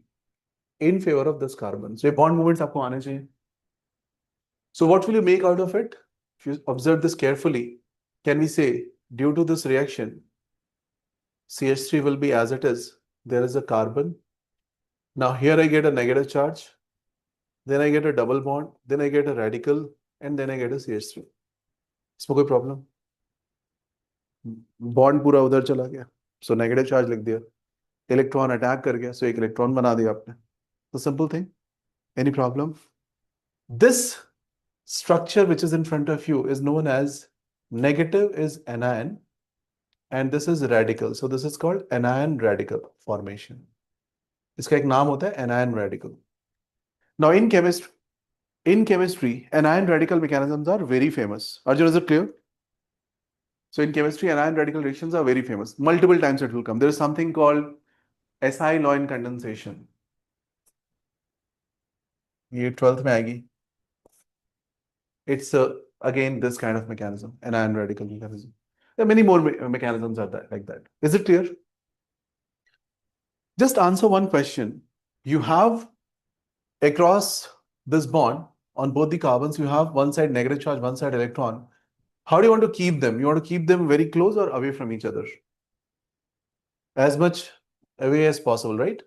in favor of this carbon. So bond movements आपको आने चाहिए. So what will you make out of it? If you observe this carefully, can we say due to this reaction, CH3 will be as it is. There is a carbon. Now here I get a negative charge. Then I get a double bond. Then I get a radical. And then I get a CH3. इसमें कोई problem? Bond पूरा उधर चला गया, so negative charge लिख दिया. Electron attack कर गया, सो एक इलेक्ट्रॉन बना दिया आपने. तो simple thing. Any problem? This structure which is in front of you is known as negative is anion and this is radical. So this is called anion radical formation. इसका एक नाम होता है anion radical. Now in chemistry, anion radical mechanisms are very famous. Arjun, is it clear? So in chemistry, anion radical reactions are very famous. Multiple times it will come. There is something called SI law in condensation. ये 12th में आएगी. It's again this kind of mechanism, anion radical mechanism. There are many more mechanisms like that. Is it clear? Just answer one question. You have across this bond on both the carbons, you have one side negative charge, one side electron. How do you want to keep them? You want to keep them very close or away from each other? As much away as possible, right?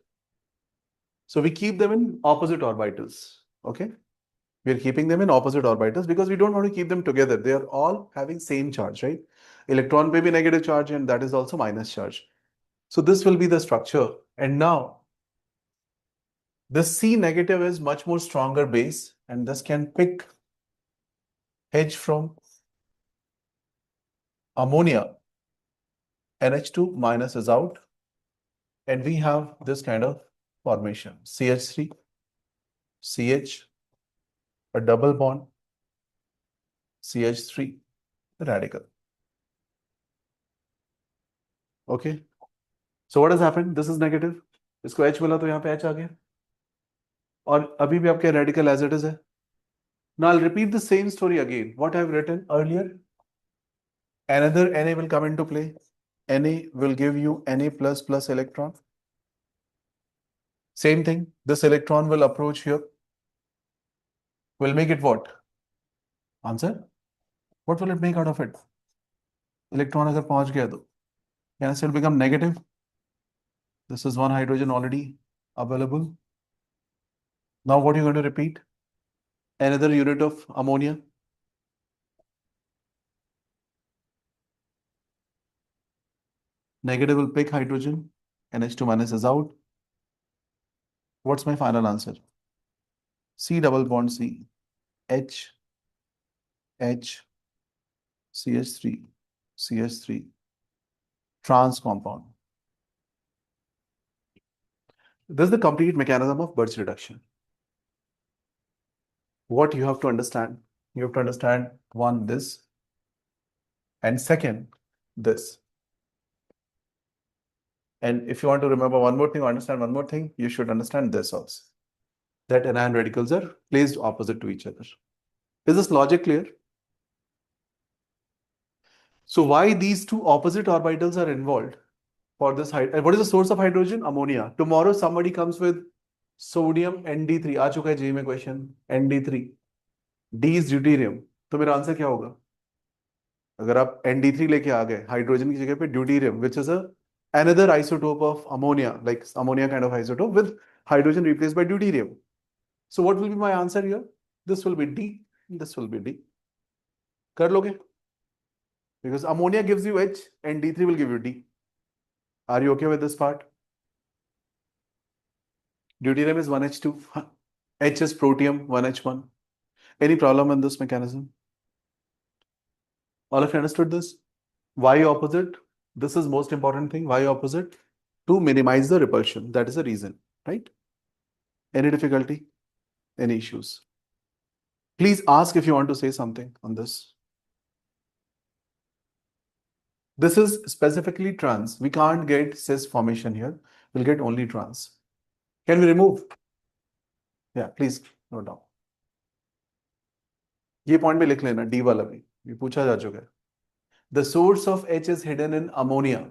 So we keep them in opposite orbitals. Okay? We are keeping them in opposite orbitals because we don't want to keep them together. They are all having same charge, right? Electron may be negative charge and that is also minus charge. So this will be the structure. And now the C negative is much more stronger base and this can pick H from ammonia. NH2 minus is out. And we have this kind of formation. CH3, CH, a double bond, CH3, radical. Okay. So what has happened? This is negative. इसको H बोला तो यहाँ पे H आ गया. और अभी भी आपके radical as it is है. Now I'll repeat the same story again. What I've written earlier. Another Na will come into play. Na will give you Na++ electron. Same thing. This electron will approach here. Will make it what? Answer? What will it make out of it? Electron अगर पहुंच गया तो can it still become negative? This is one hydrogen already available. Now what are you going to repeat? Another unit of ammonia. Negative will pick hydrogen. NH2 minus is out. What's my final answer? C double bond C. H, H, CH3, CH3, trans compound. This is the complete mechanism of Birch reduction. What you have to understand, You have to understand one, this, and second, this. And if you want to remember one more thing or understand one more thing, you should understand this also. That anion radicals are placed opposite to each other. Is this logic clear? So why these two opposite orbitals are involved for this? What is the source of hydrogen? Ammonia. Tomorrow somebody comes with sodium Nd3. आ चुका है JEE में question. Nd3. D is deuterium. तो मेरा answer क्या होगा? अगर आप Nd3 लेके आ गए हाइड्रोजन की जगह पे deuterium, which is a another isotope of ammonia, like ammonia kind of isotope with hydrogen replaced by deuterium. So what will be my answer here? This will be D. This will be D. कर लोगे? Because ammonia gives you H and D3 will give you D. Are you okay with this part? Deuterium is 1H2. H is protium, 1H1. Any problem in this mechanism? All of you understood this? Why opposite? This is most important thing. Why opposite? To minimize the repulsion. That is the reason, right? Any difficulty? Any issues? Please ask if you want to say something on this. This is specifically trans. We can't get cis formation here. We'll get only trans. Can we remove? Yeah, please note down. ये point भी लिख लेना, D वाला भी, ये पूछा जा चुका है. The source of H is hidden in ammonia.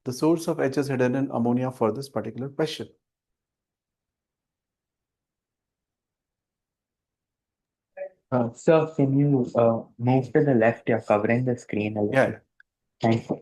The source of H is hidden in ammonia for this particular question. Sir, can you move to the left? You're covering the screen a little. Yeah. Thank you.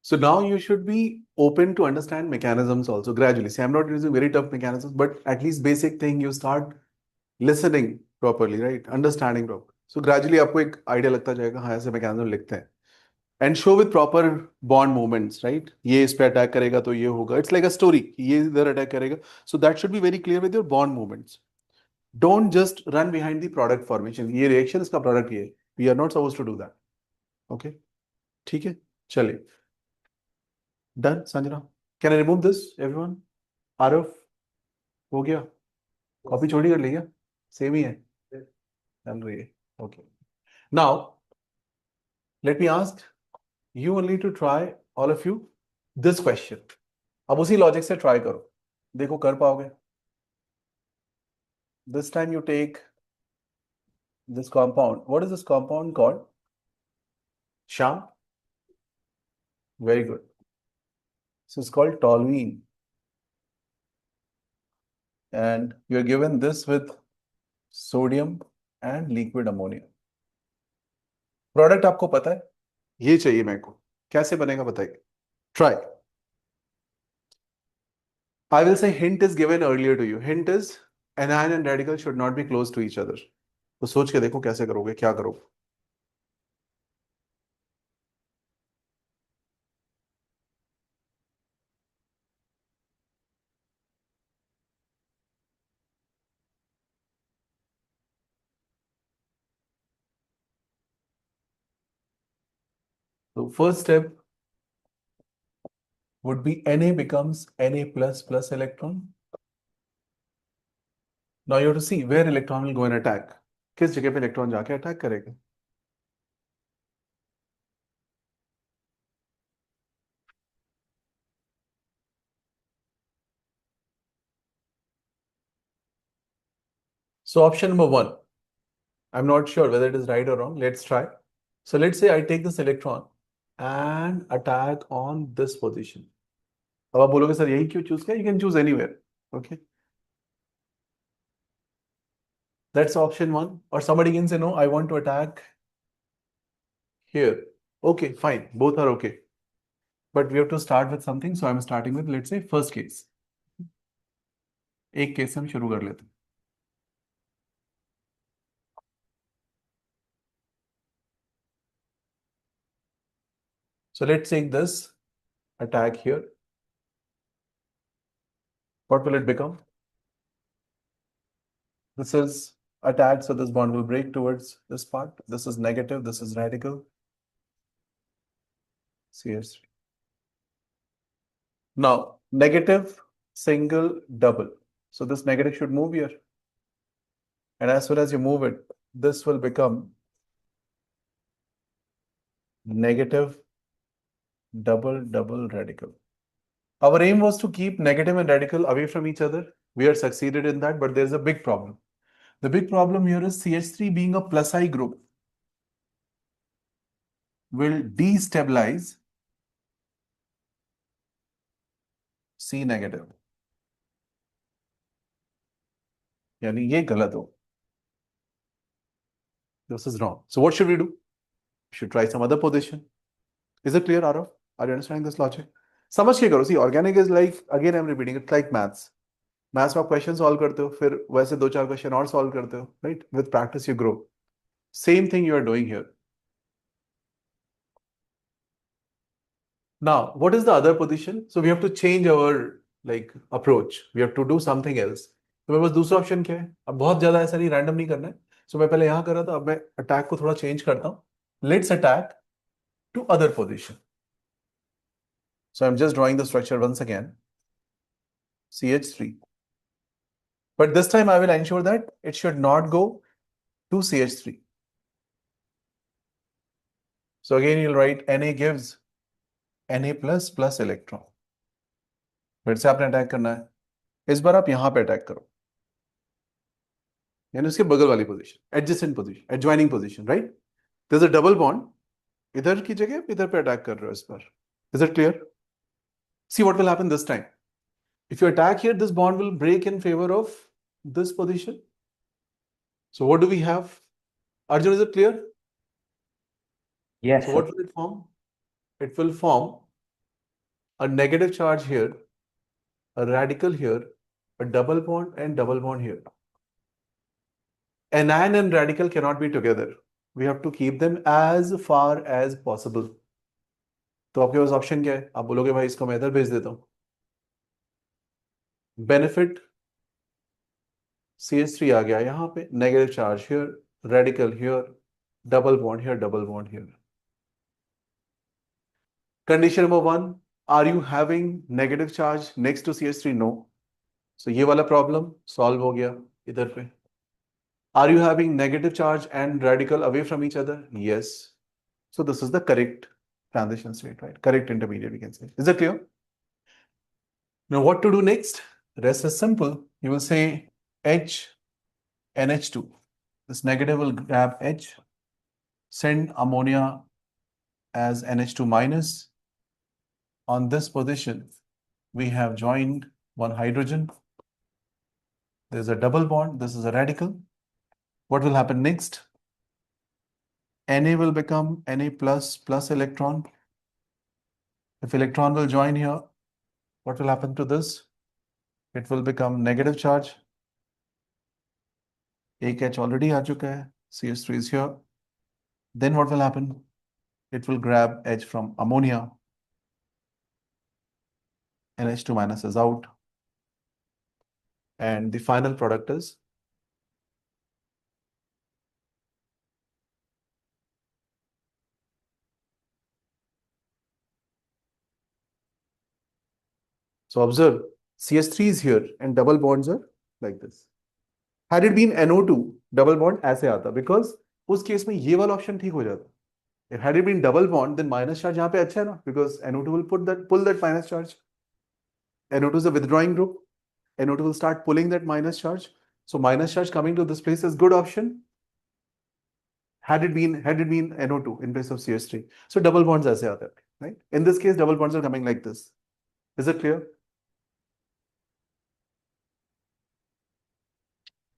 So now you should be open to understand mechanisms also gradually. See, I'm not using very tough mechanisms, but at least basic thing you start listening properly, right? Understanding properly. So gradually आपको एक idea लगता जाएगा, हाँ ऐसे mechanism लिखते हैं. And show with proper bond movements, right? ये इस पे attack करेगा तो ये होगा. It's like a story. ये इधर attack करेगा. So that should be very clear with your bond movements. Don't just run behind the product formation. ये reaction इसका product ये है. We are not supposed to do that. Okay? ठीक है? चलिए. Done, Sanjana? Can I remove this, everyone? Arif? हो गया? Copy छोड़ी कर ली क्या? Same ही है? चल रही है. Okay. Now, let me ask you only to try, all of you, this question. अब उसी logic से try करो. देखो कर पाओगे. This time you take this compound. What is this compound called? Sham? Very good. So it's called toluene. And you're given this with sodium and liquid ammonia. Product आपको पता है? ये चाहिए मेरे को. कैसे बनेगा बताइए. Try. I will say hint is given earlier to you. Hint is anion and radical should not be close to each other. तो सोच के देखो कैसे करोगे, क्या करोगे. So first step would be Na becomes Na plus plus electron. Now you have to see where electron will go and attack. किस जगह पे इलेक्ट्रॉन जाके अटैक करेगा. So option number 1, I'm not sure whether it is right or wrong. Let's try. So let's say I take this electron and attack on this position. अब आप बोलोगे sir यही क्यों चूज किया? You can choose anywhere. Okay. That's option 1. Or somebody can say no, I want to attack here. Okay, fine. Both are okay. But we have to start with something. So I'm starting with, let's say, first case. एक case से हम शुरू कर लेते हैं. So let's take this attack here. What will it become? This is attached, so this bond will break towards this part. This is negative, this is radical. CH3. Now, negative, single, double. So this negative should move here. And as soon as you move it, this will become negative, double, double, radical. Our aim was to keep negative and radical away from each other. We have succeeded in that, but there's a big problem. The big problem here is CH3 being a plus I group will destabilize C negative. यानी ये गलत हो. This is wrong. So what should we do? We should try some other position. Is it clear, Arav? Are you understanding this logic? समझ के करो. See, organic is like, again I'm repeating, it's like maths. Maths में आप question solve करते हो, फिर वैसे 2-4 question और solve करते हो, right? With practice you grow. Same thing you are doing here. Now, what is the other position? So we have to change our approach. We have to do something else. तो मेरे पास दूसरा option क्या है? अब बहुत ज्यादा ऐसा नहीं, रैंडम नहीं करना है. So मैं पहले यहाँ कर रहा था, अब मैं अटैक को थोड़ा चेंज करता हूँ. Let's attack to other position. So I'm just drawing the structure once again. CH3. But this time I will ensure that it should not go to CH3. So again you'll write Na gives Na plus plus electron. फिर से आपने attack करना है. इस बार आप यहां पे attack करो, यानी उसके बगल वाली position, adjacent position, adjoining position, right? There is a double bond, इधर की जगह इधर पे अटैक कर रहे हो इस बार. Is it clear? See what will happen this time. If you attack here, this bond will break in favour of this position. So what do we have? Arjun, is it clear? Yes, So sir. what will it form? It will form a negative charge here, a radical here, a double bond and double bond here. Anion and radical cannot be together. We have to keep them as far as possible. तो आपके पास option क्या है? आप बोलोगे भाई इसको मैं इधर भेज देता हूँ. बेनिफिट CH3 आ गया यहाँ पे, negative charge here, radical here, double bond here, double bond here. Condition number 1, are you having negative charge next to CH3? No. So ये वाला प्रॉब्लम सॉल्व हो गया इधर पे. Are you having negative charge and radical away from each other? Yes. So this is the correct transition state, right? Correct intermediate, we can say. Is that clear? Now what to do next? The rest is simple. You will say H NH2. This negative will grab H, send ammonia as NH2 minus. On this position, we have joined one hydrogen. There's a double bond. This is a radical. What will happen next? Na will become Na plus plus electron. If electron will join here, what will happen to this? It will become negative charge. एक H already आ चुका है. CH3 is here. Then what will happen? It will grab H from ammonia. NH2 minus is out. And the final product is so observe, CH3 is here and double bonds are like this. Had it been NO2, double bond ऐसे आता, because उस case में ये वाला option ठीक हो जाता. If had it been double bond, then minus charge यहाँ पे अच्छा है ना, because NO2 will pull that minus charge. NO2 is a withdrawing group. NO2 will start pulling that minus charge. So minus charge coming to this place is good option. Had it been NO2 in place of CH3. So double bonds ऐसे आते हैं, right? In this case, double bonds are coming like this. Is it clear?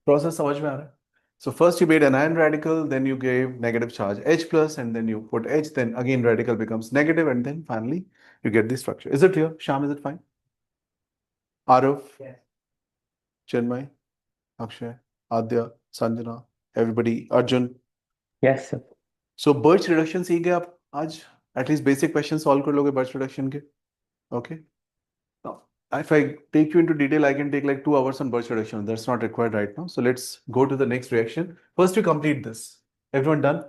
Process समझ में आ रहा है? So first you made anion radical, then you gave negative charge H plus, and then you put H, then again radical becomes negative, and then finally you get the structure. Is it clear? Sham, is it fine? Arav? Yes. Chinmay? Akshay? Adya? Sanjana? Everybody? Arjun? Yes, sir. So Birch reduction सीख गए आप आज? At least basic questions solve कर लोगे Birch reduction के? Okay? Now, if I take you into detail, I can take like 2 hours on Birch reduction. That's not required right now. So let's go to the next reaction. First, we complete this. Everyone done?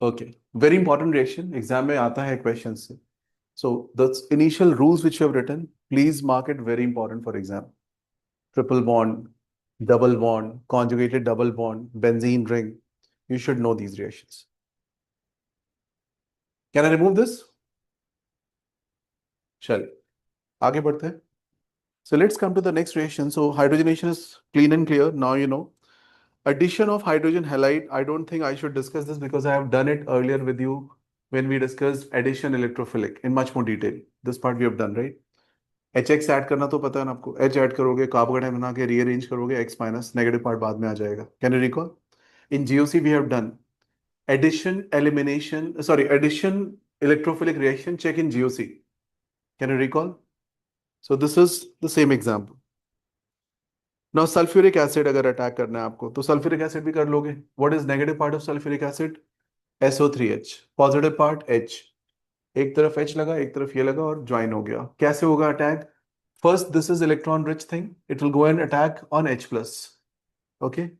Okay. Very important reaction. Exam में आता है questions से. So the initial rules which you have written, please mark it very important for exam. Triple bond, double bond, conjugated double bond, benzene ring. You should know these reactions. Can I remove this? Shall आगे बढ़ते हैं. So let's come to the next reaction. So hydrogenation is clean and clear. Now you know. Addition of hydrogen halide. I don't think I should discuss this because I have done it earlier with you when we discussed addition electrophilic in much more detail. This part we have done, right? HX add करना तो पता है ना आपको. H add करोगे, carbocation बना के rearrange करोगे, X माइनस नेगेटिव पार्ट बाद में आ जाएगा. Can you recall? In GOC we have done addition, elimination, addition electrophilic reaction check in GOC. Can you recall? So this is the same example. Now sulfuric acid अगर attack करना है आपको तो sulfuric acid भी कर लोगे. What is negative part of sulfuric acid? SO3H. Positive part H. एक तरफ H लगा, एक तरफ ये लगा और ज्वाइन हो गया. कैसे होगा attack? First, this is electron rich thing. It will go and attack on H plus. Okay.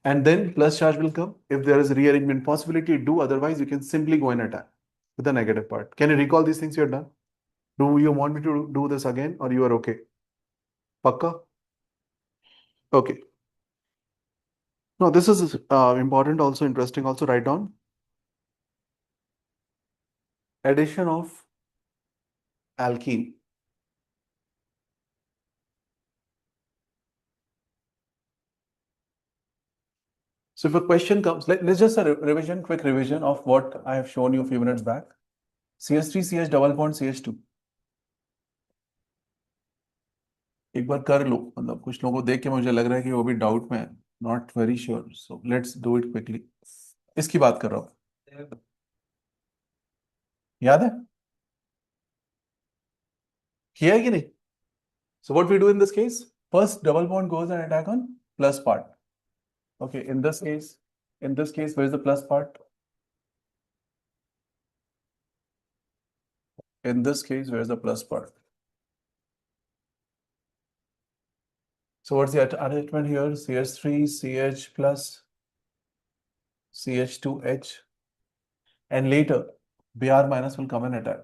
And then plus charge will come. If there is rearrangement possibility, do. Otherwise, you can simply go and attack with the negative part. Can you recall these things you have done? Do you want me to do this again or you are okay? Pakka? Okay. Now, this is important, also interesting. Also, write down addition of alkene. So if a question comes, let's just a quick revision of what I have shown you a few minutes back. CH3, CH double bond, CH2. एक बार कर लो, मतलब कुछ लोगों को देख के मुझे लग रहा है कि वो भी डाउट में है. Not very sure. So let's do it quickly. इसकी बात कर रहा हूँ. याद है? किया है कि नहीं? So what we do in this case? First double bond goes and attack on plus part. Okay, in this case, where is the plus part? In this case, where is the plus part? So what's the arrangement here? CH3, CH plus, CH2H, and later Br minus will come and attack.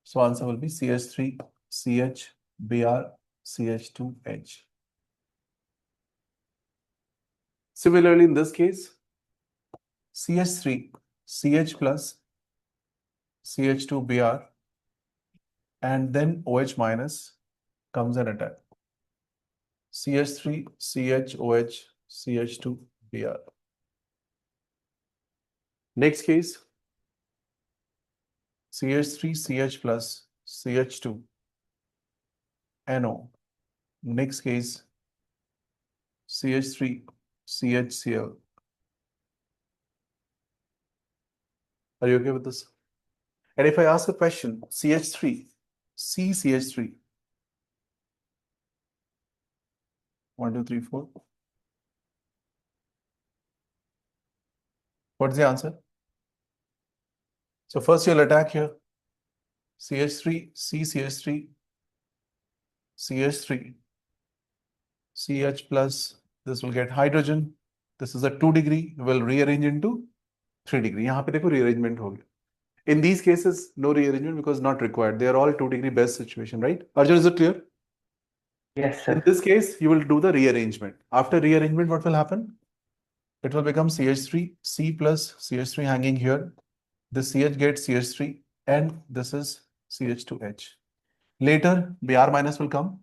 So answer will be CH3, CH, Br, CH2H. Similarly, in this case, CH3, CH plus, CH2Br, and then OH minus comes and attack. CH3, CHOH, CH2Br. Next case, CH3, CH plus, CH2, NO. Next case, CH3, CHCl. Are you okay with this? And if I ask a question, CH3, CCH3, 1, 2, 3, 4. What's the answer? So first you'll attack here. CH3, CCH3, CH3, CH plus, this will get hydrogen. This is a 2 degree, will rearrange into 3 degree. यहाँ पे देखो rearrangement हो गया. In these cases, no rearrangement because not required. They are all 2 degree best situation, right? Arjun, is it clear? Yes, In sir. this case, you will do the rearrangement. After rearrangement, what will happen? It will become CH3, C plus, CH3 hanging here. This CH gets CH3 and this is CH2H. Later, Br minus will come.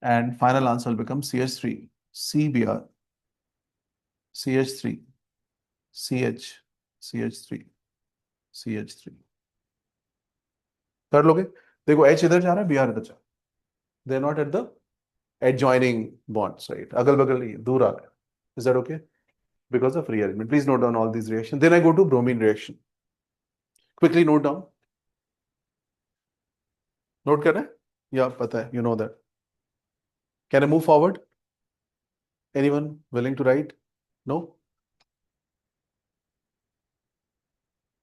And final answer will become CH3, CBr, CH3, CH, CH3, CH3. कर लोगे? देखो H इधर जा रहा है, Br इधर जा रहा है. They are not at the adjoining bonds, right? अगल बगल नहीं, दूर आ रहा है. Is that okay? Because of rearrangement. Please note down all these reactions. Then I go to bromine reaction. Quickly note down. Note कर रहे हैं? Yeah, पता है. You know that. Can I move forward? Anyone willing to write? No?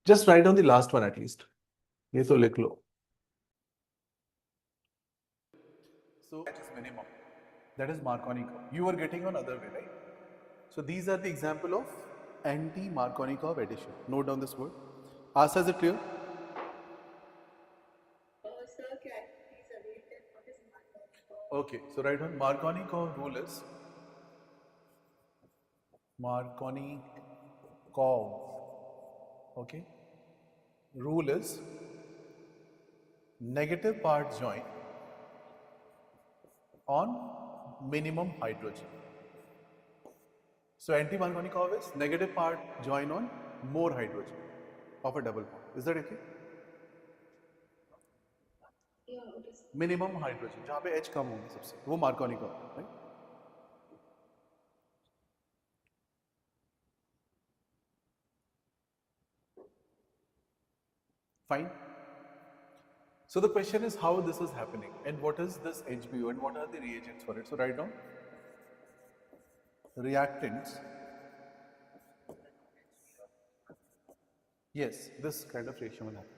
Just write down the last one at least. ये तो लिख लो. So that is minimum. That is Markovnikov. You are getting on other way, right? So these are the example of anti-Markovnikov addition. Note down this word. Asa, is it clear? Sir, can you please repeat what is Markovnikov? Okay, so write down Markovnikov rule is Markovnikov. Okay. Rule is negative part join on minimum hydrogen. So anti-Markovnikov is negative part join on more hydrogen of a double bond. Is that okay? Yeah, it is. Minimum hydrogen, जहाँ पे H कम होगी सबसे, वो Markovnikov, right? Fine. So the question is how this is happening and what is this HBO and what are the reagents for it. So write down reactants. Yes, this kind of reaction will happen.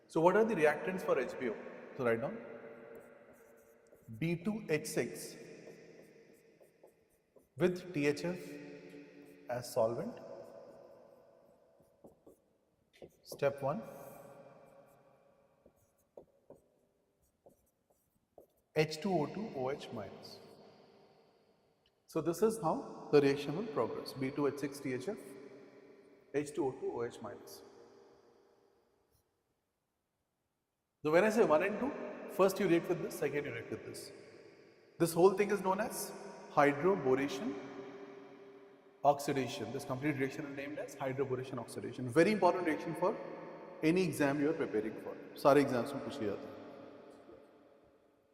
So what are the reactants for HBO? So write down B2H6 with THF as solvent. Step 1. H2O2 OH minus. So this is how the reaction will progress. B2H6 THF, H2O2 OH minus. So when I say 1 and 2, first you react with this, second you react with this. This whole thing is known as hydroboration oxidation. This complete reaction is named as hydroboration oxidation. Very important reaction for any exam you are preparing for. सारे exams में पूछ लिया जाता है.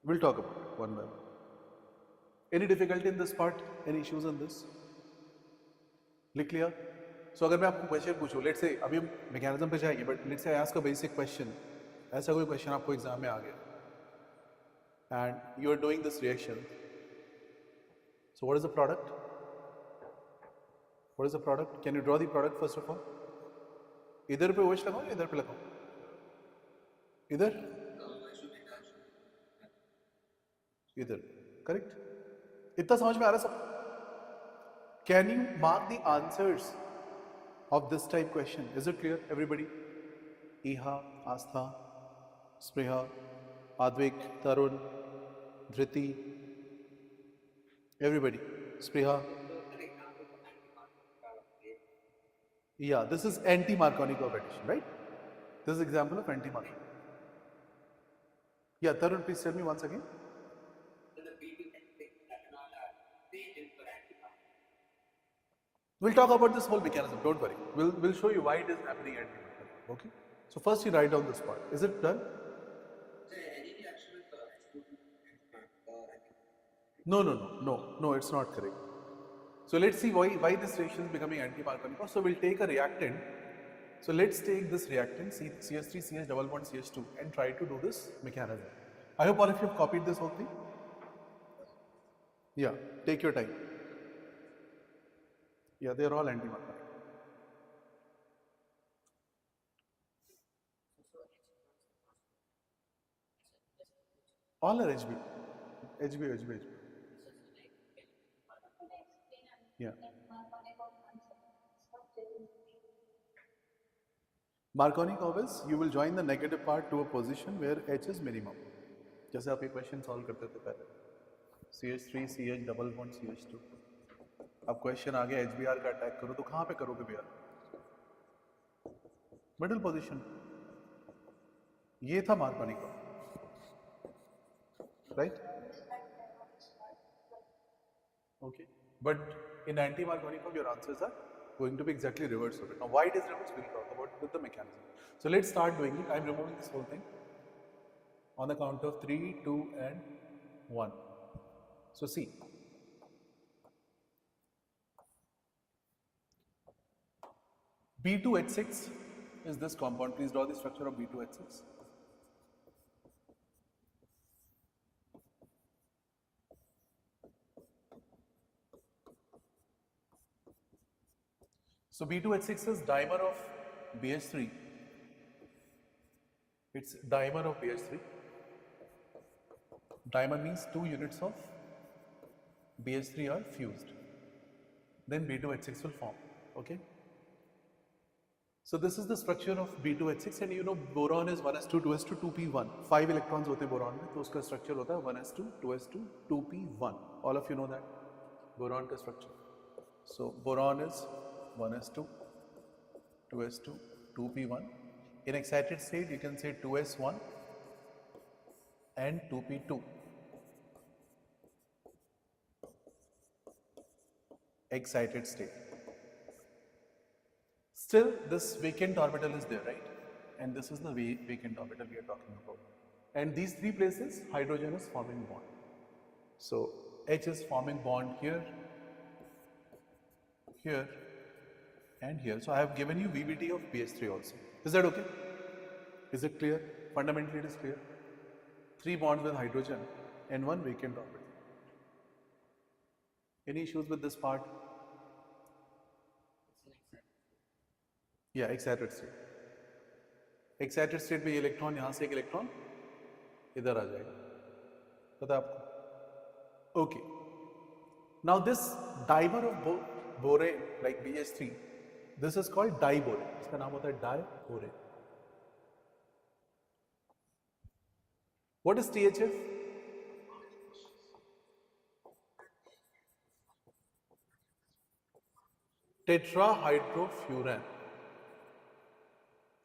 We'll talk about it one by one. Any difficulty in this part? Any issues in this? लिख लिया? So अगर मैं आपको question पूछूं, let's say अभी हम mechanism पे जाएंगे, but let's say I ask a basic question. ऐसा कोई question आपको exam में आ गया, and you are doing this reaction. So what is the product? What is the product? Can you draw the product first of all? इधर पे OH लगाओ या इधर पे लगाओ? इधर? इधर. Correct? इतना समझ में आ रहा है सब? Can you mark the answers of this type question? Is it clear, everybody? Iha, Astha, Spriha, Advik, Tarun, Dhriti, everybody. Spriha. Yeah, this is anti-Markovnikov addition, right? This is example of anti-Markovnikov. Yeah, Tarun, please tell me once again. We'll talk about this whole mechanism, don't worry. We'll show you why it is happening anti-Markovnikov, okay? So first you write down this part. Is it done? No, it's not correct. So let's see why this reaction is becoming anti-Markovnikov. So we'll take a reactant. So let's take this reactant, CH3, CH double bond, CH2 and try to do this mechanism. I hope all of you have copied this whole thing. Yeah, take your time. Yeah, they are all anti-Markovnikov. All are HB. HB. Yeah. Markovnikov is you will join the negative part to a position where H is minimum. जैसे आप ये question solve करते थे पहले. CH3, CH double bond, CH2. अब question आ गया HBr का attack करो तो कहाँ पे करोगे Br? Middle position. ये था Markovnikov. Right? Okay. But in anti-Markovnikov, your answers are going to be exactly reverse of it. Now, why it is reverse, we'll talk about with the mechanism. So let's start doing it. I'm removing this whole thing on the count of 3, 2, and 1. So see. B2H6 is this compound. Please draw the structure of B2H6. So B2H6 is dimer of BH3 It's dimer of BH3. Dimer means 2 units of BH3 are fused. Then B2H6 will form. Okay. So this is the structure of B2H6 and you know boron is 1s2, 2s2, 2p1. 5 electrons होते हैं boron में तो उसका structure होता है 1s2, 2s2, 2p1. All of you know that boron का structure. So boron is 1s2, 2s2, 2p1. In excited state you can say 2s1 and 2p2. Excited state. Still, this vacant orbital is there, right? And this is the vacant orbital we are talking about. And these three places, hydrogen is forming bond. So, H is forming bond here, here, and here. So, I have given you VBT of BH3 also. Is that okay? Is it clear? Fundamentally, it is clear. 3 bonds with hydrogen and 1 vacant orbital. Any issues with this part? Yeah, excited state. Excited state में ये electron यहाँ से एक electron इधर आ जाएगा, पता है आपको? Okay. Now this dimer of borane like BH3, this is called diborane. इसका नाम होता है diborane. What is THF? Tetrahydrofuran.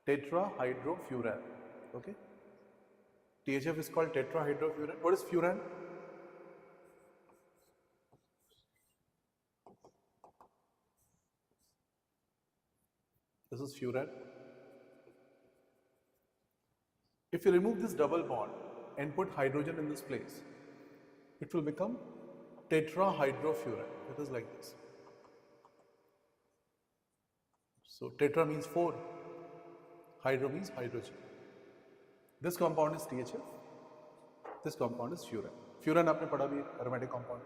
Tetrahydrofuran. Okay. THF is called tetrahydrofuran. What is furan? This is furan. If you remove this double bond and put hydrogen in this place, it will become tetrahydrofuran. It is like this. So tetra means 4, hydro means hydrogen. This compound is THF, this compound is furan. Furan आपने पढ़ा भी aromatic compound.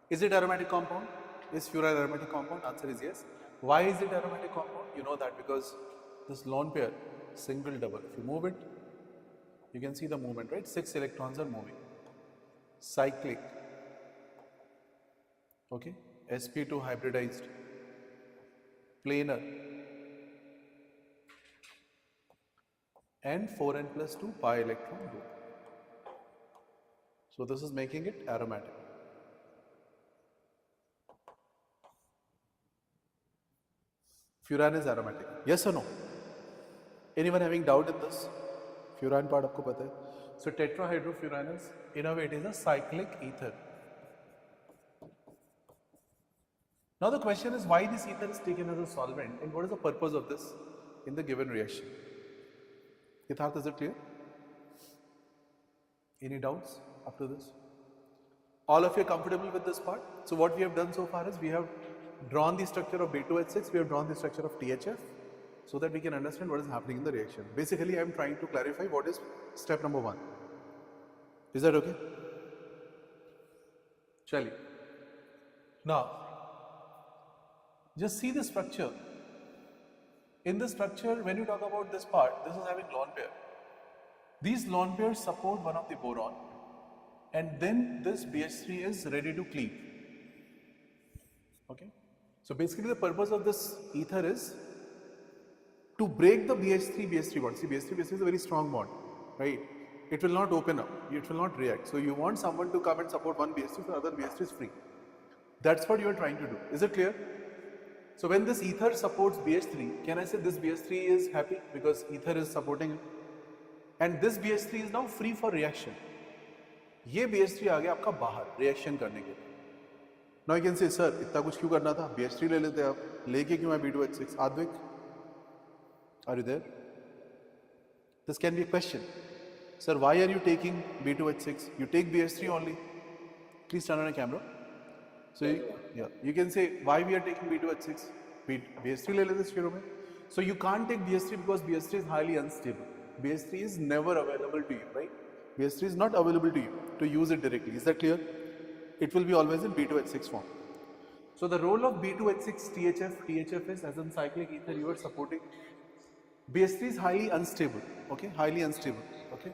Is it aromatic compound? Is furan aromatic compound? Answer is yes. Why is it aromatic compound? You know that because this lone pair, single double. If you move it, you can see the movement, right? 6 electrons are moving. Cyclic. Okay. sp2 hybridized. Planar. And 4n plus 2 pi electron group. So this is making it aromatic. Furan is aromatic. Yes or no? Anyone having doubt in this? Furan part आपको पता है. So tetrahydrofuran is, in a way, it is a cyclic ether. Now the question is why this ether is taken as a solvent and what is the purpose of this in the given reaction? Yatharth, is it clear? Any doubts after this? All of you are comfortable with this part? So what we have done so far is we have drawn the structure of B2H6, we have drawn the structure of THF so that we can understand what is happening in the reaction. Basically, I am trying to clarify what is step number 1. Is that okay? Chali. Now, just see the structure. In the structure, when you talk about this part, this is having lone pair. These lone pairs support one of the boron and then this BH3 is ready to cleave. Okay. So basically the purpose of this ether is to break the BH3 bond. See, BH3 is a very strong bond, right? It will not open up, it will not react. So you want someone to come and support one BH3 so other BH3 is free. That's what you are trying to do. Is it clear? So when this ether supports BH3, can I say this BH3 is happy because ether is supporting it? And this BH3 is now free for reaction. ये BH3 आ गया आपका बाहर reaction करने के लिए. Now you can say, sir, इतना कुछ क्यों करना था? BH3 ले लेते आप, लेके क्यों है B2H6? Advik, are you there? This can be a question. Sir, why are you taking B2H6? You take BH3 only. Please turn on a camera. So you can say why we are taking B2H6. BH3 ले लेते शुरू में. So you can't take BH3 because BH3 is highly unstable. BH3 is never available to you, right? BH3 is not available to you to use it directly. Is that clear? It will be always in B2H6 form. So the role of B2H6 THF is as in cyclic ether you are supporting BH3 is highly unstable. Okay, highly unstable. Okay,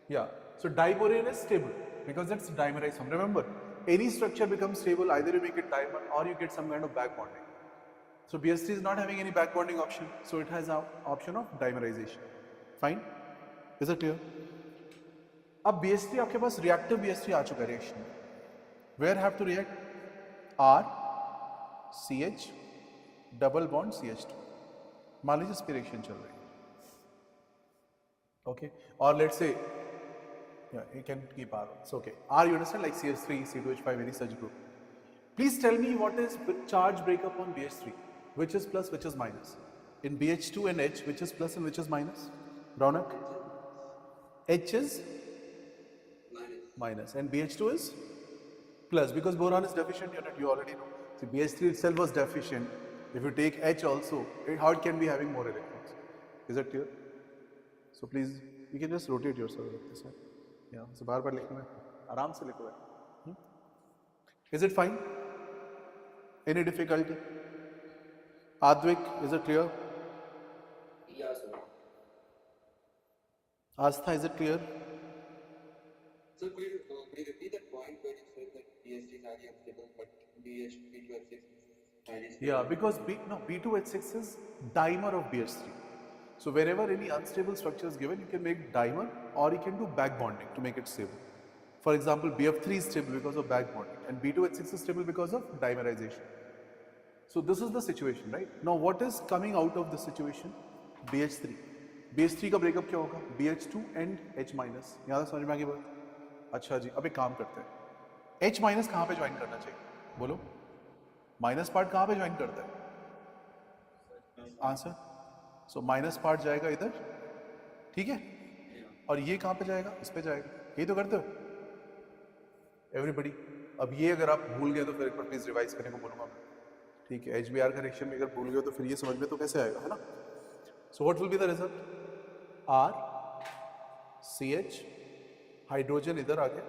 yeah. So diborane is stable because it's dimerized form. Remember, any structure becomes stable either you make it dimer or you get some kind of back bonding. So BH3 is not having any back bonding option, so it has an option of dimerization. Fine? Is it clear? अब BH3 आपके पास reactive BH3 आ चुका है reaction में. Where have to react? R, CH, double bond CH2. मान लीजिए इस पे reaction चल रही है. Okay, or let's say, yeah, you can keep R. It's okay. R, you understand, like CH3, C2H5, any such group. Please tell me what is charge breakup on BH3, which is plus, which is minus. In BH2 and H, which is plus and which is minus? Raunak? H is minus and BH2 is plus because boron is deficient unit, you already know. See, BH3 itself was deficient. If you take H also, how it can be having more electrons? Is that clear? So please, you can just rotate yourself like this. Yeah, so बार बार लिखना है, आराम से लिखो है. Is it fine? Any difficulty? Advik, is it clear? Yes, sir. Astha, is it clear? So could you repeat that point where you said that BH3 is highly unstable, but B2H6 is highly stable? Yeah, because B2H6 is dimer of BH3. So wherever any unstable structure is given, you can make dimer or you can do back bonding to make it stable. For example, BF3 is stable because of back bonding and B2H6 is stable because of dimerization. So this is the situation, right? Now what is coming out of the situation? BH3. BH3 का breakup क्या होगा? BH2 and H minus. यहाँ तक समझ में आ गई बात? अच्छा जी, अब एक काम करते हैं. H minus कहाँ पे ज्वाइन करना चाहिए? बोलो. माइनस पार्ट कहाँ पे ज्वाइन करता है? आंसर. सो माइनस पार्ट जाएगा इधर, ठीक है, और ये कहाँ पे जाएगा? इस पे जाएगा. यही तो करते हो एवरीबडी. अब ये अगर आप भूल गए तो फिर एक बार प्लीज रिवाइज करने को बोलूंगा मैं, ठीक है. HBr का रिएक्शन में अगर भूल गए तो फिर ये समझ में तो कैसे आएगा, है ना? So what will be the result? R, CH, hydrogen इधर आ गया,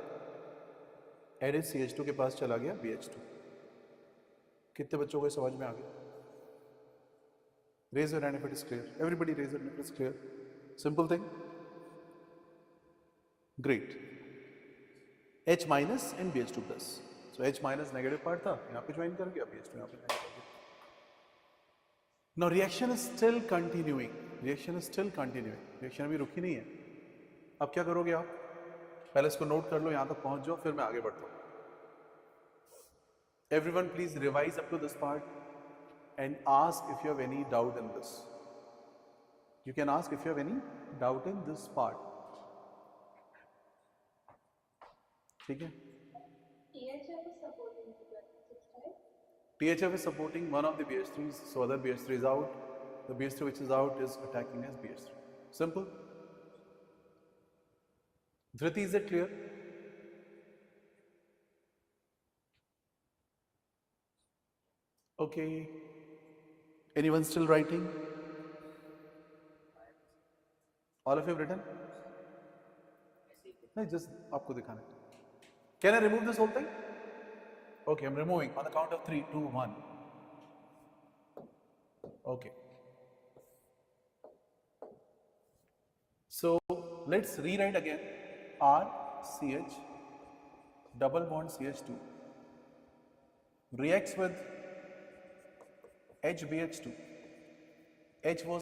NaCH2 के पास चला गया BH2. कितने बच्चों को समझ में आ गया? Raise your hand if it is clear. Everybody raise your hand if it is clear. Simple thing. Great. H minus and BH2 plus. So H minus negative part था, यहाँ पे ज्वाइन कर गया, BH2 यहाँ पे ज्वाइन कर गया. Now reaction is still continuing. Reaction is still continuing. Reaction अभी रुकी नहीं है. अब क्या करोगे आप? पहले इसको नोट कर लो, यहाँ तक पहुँच जाओ, फिर मैं आगे बढ़ता हूँ. Everyone please revise up to this part and ask if you have any doubt in this. You can ask if you have any doubt in this part. ठीक है? THF is supporting the 26, right? THF is supporting one of the BH3s, so other BH3 is out. The BH3 which is out is attacking as BH3. Simple. Dhriti, is it clear? Okay. Anyone still writing? All of you have written? No, just आपको दिखाना है. Can I remove this whole thing? Okay, I'm removing on the count of 3, 2, 1. Okay. So let's rewrite again. R, CH, double bond CH2 reacts with HBH2. H was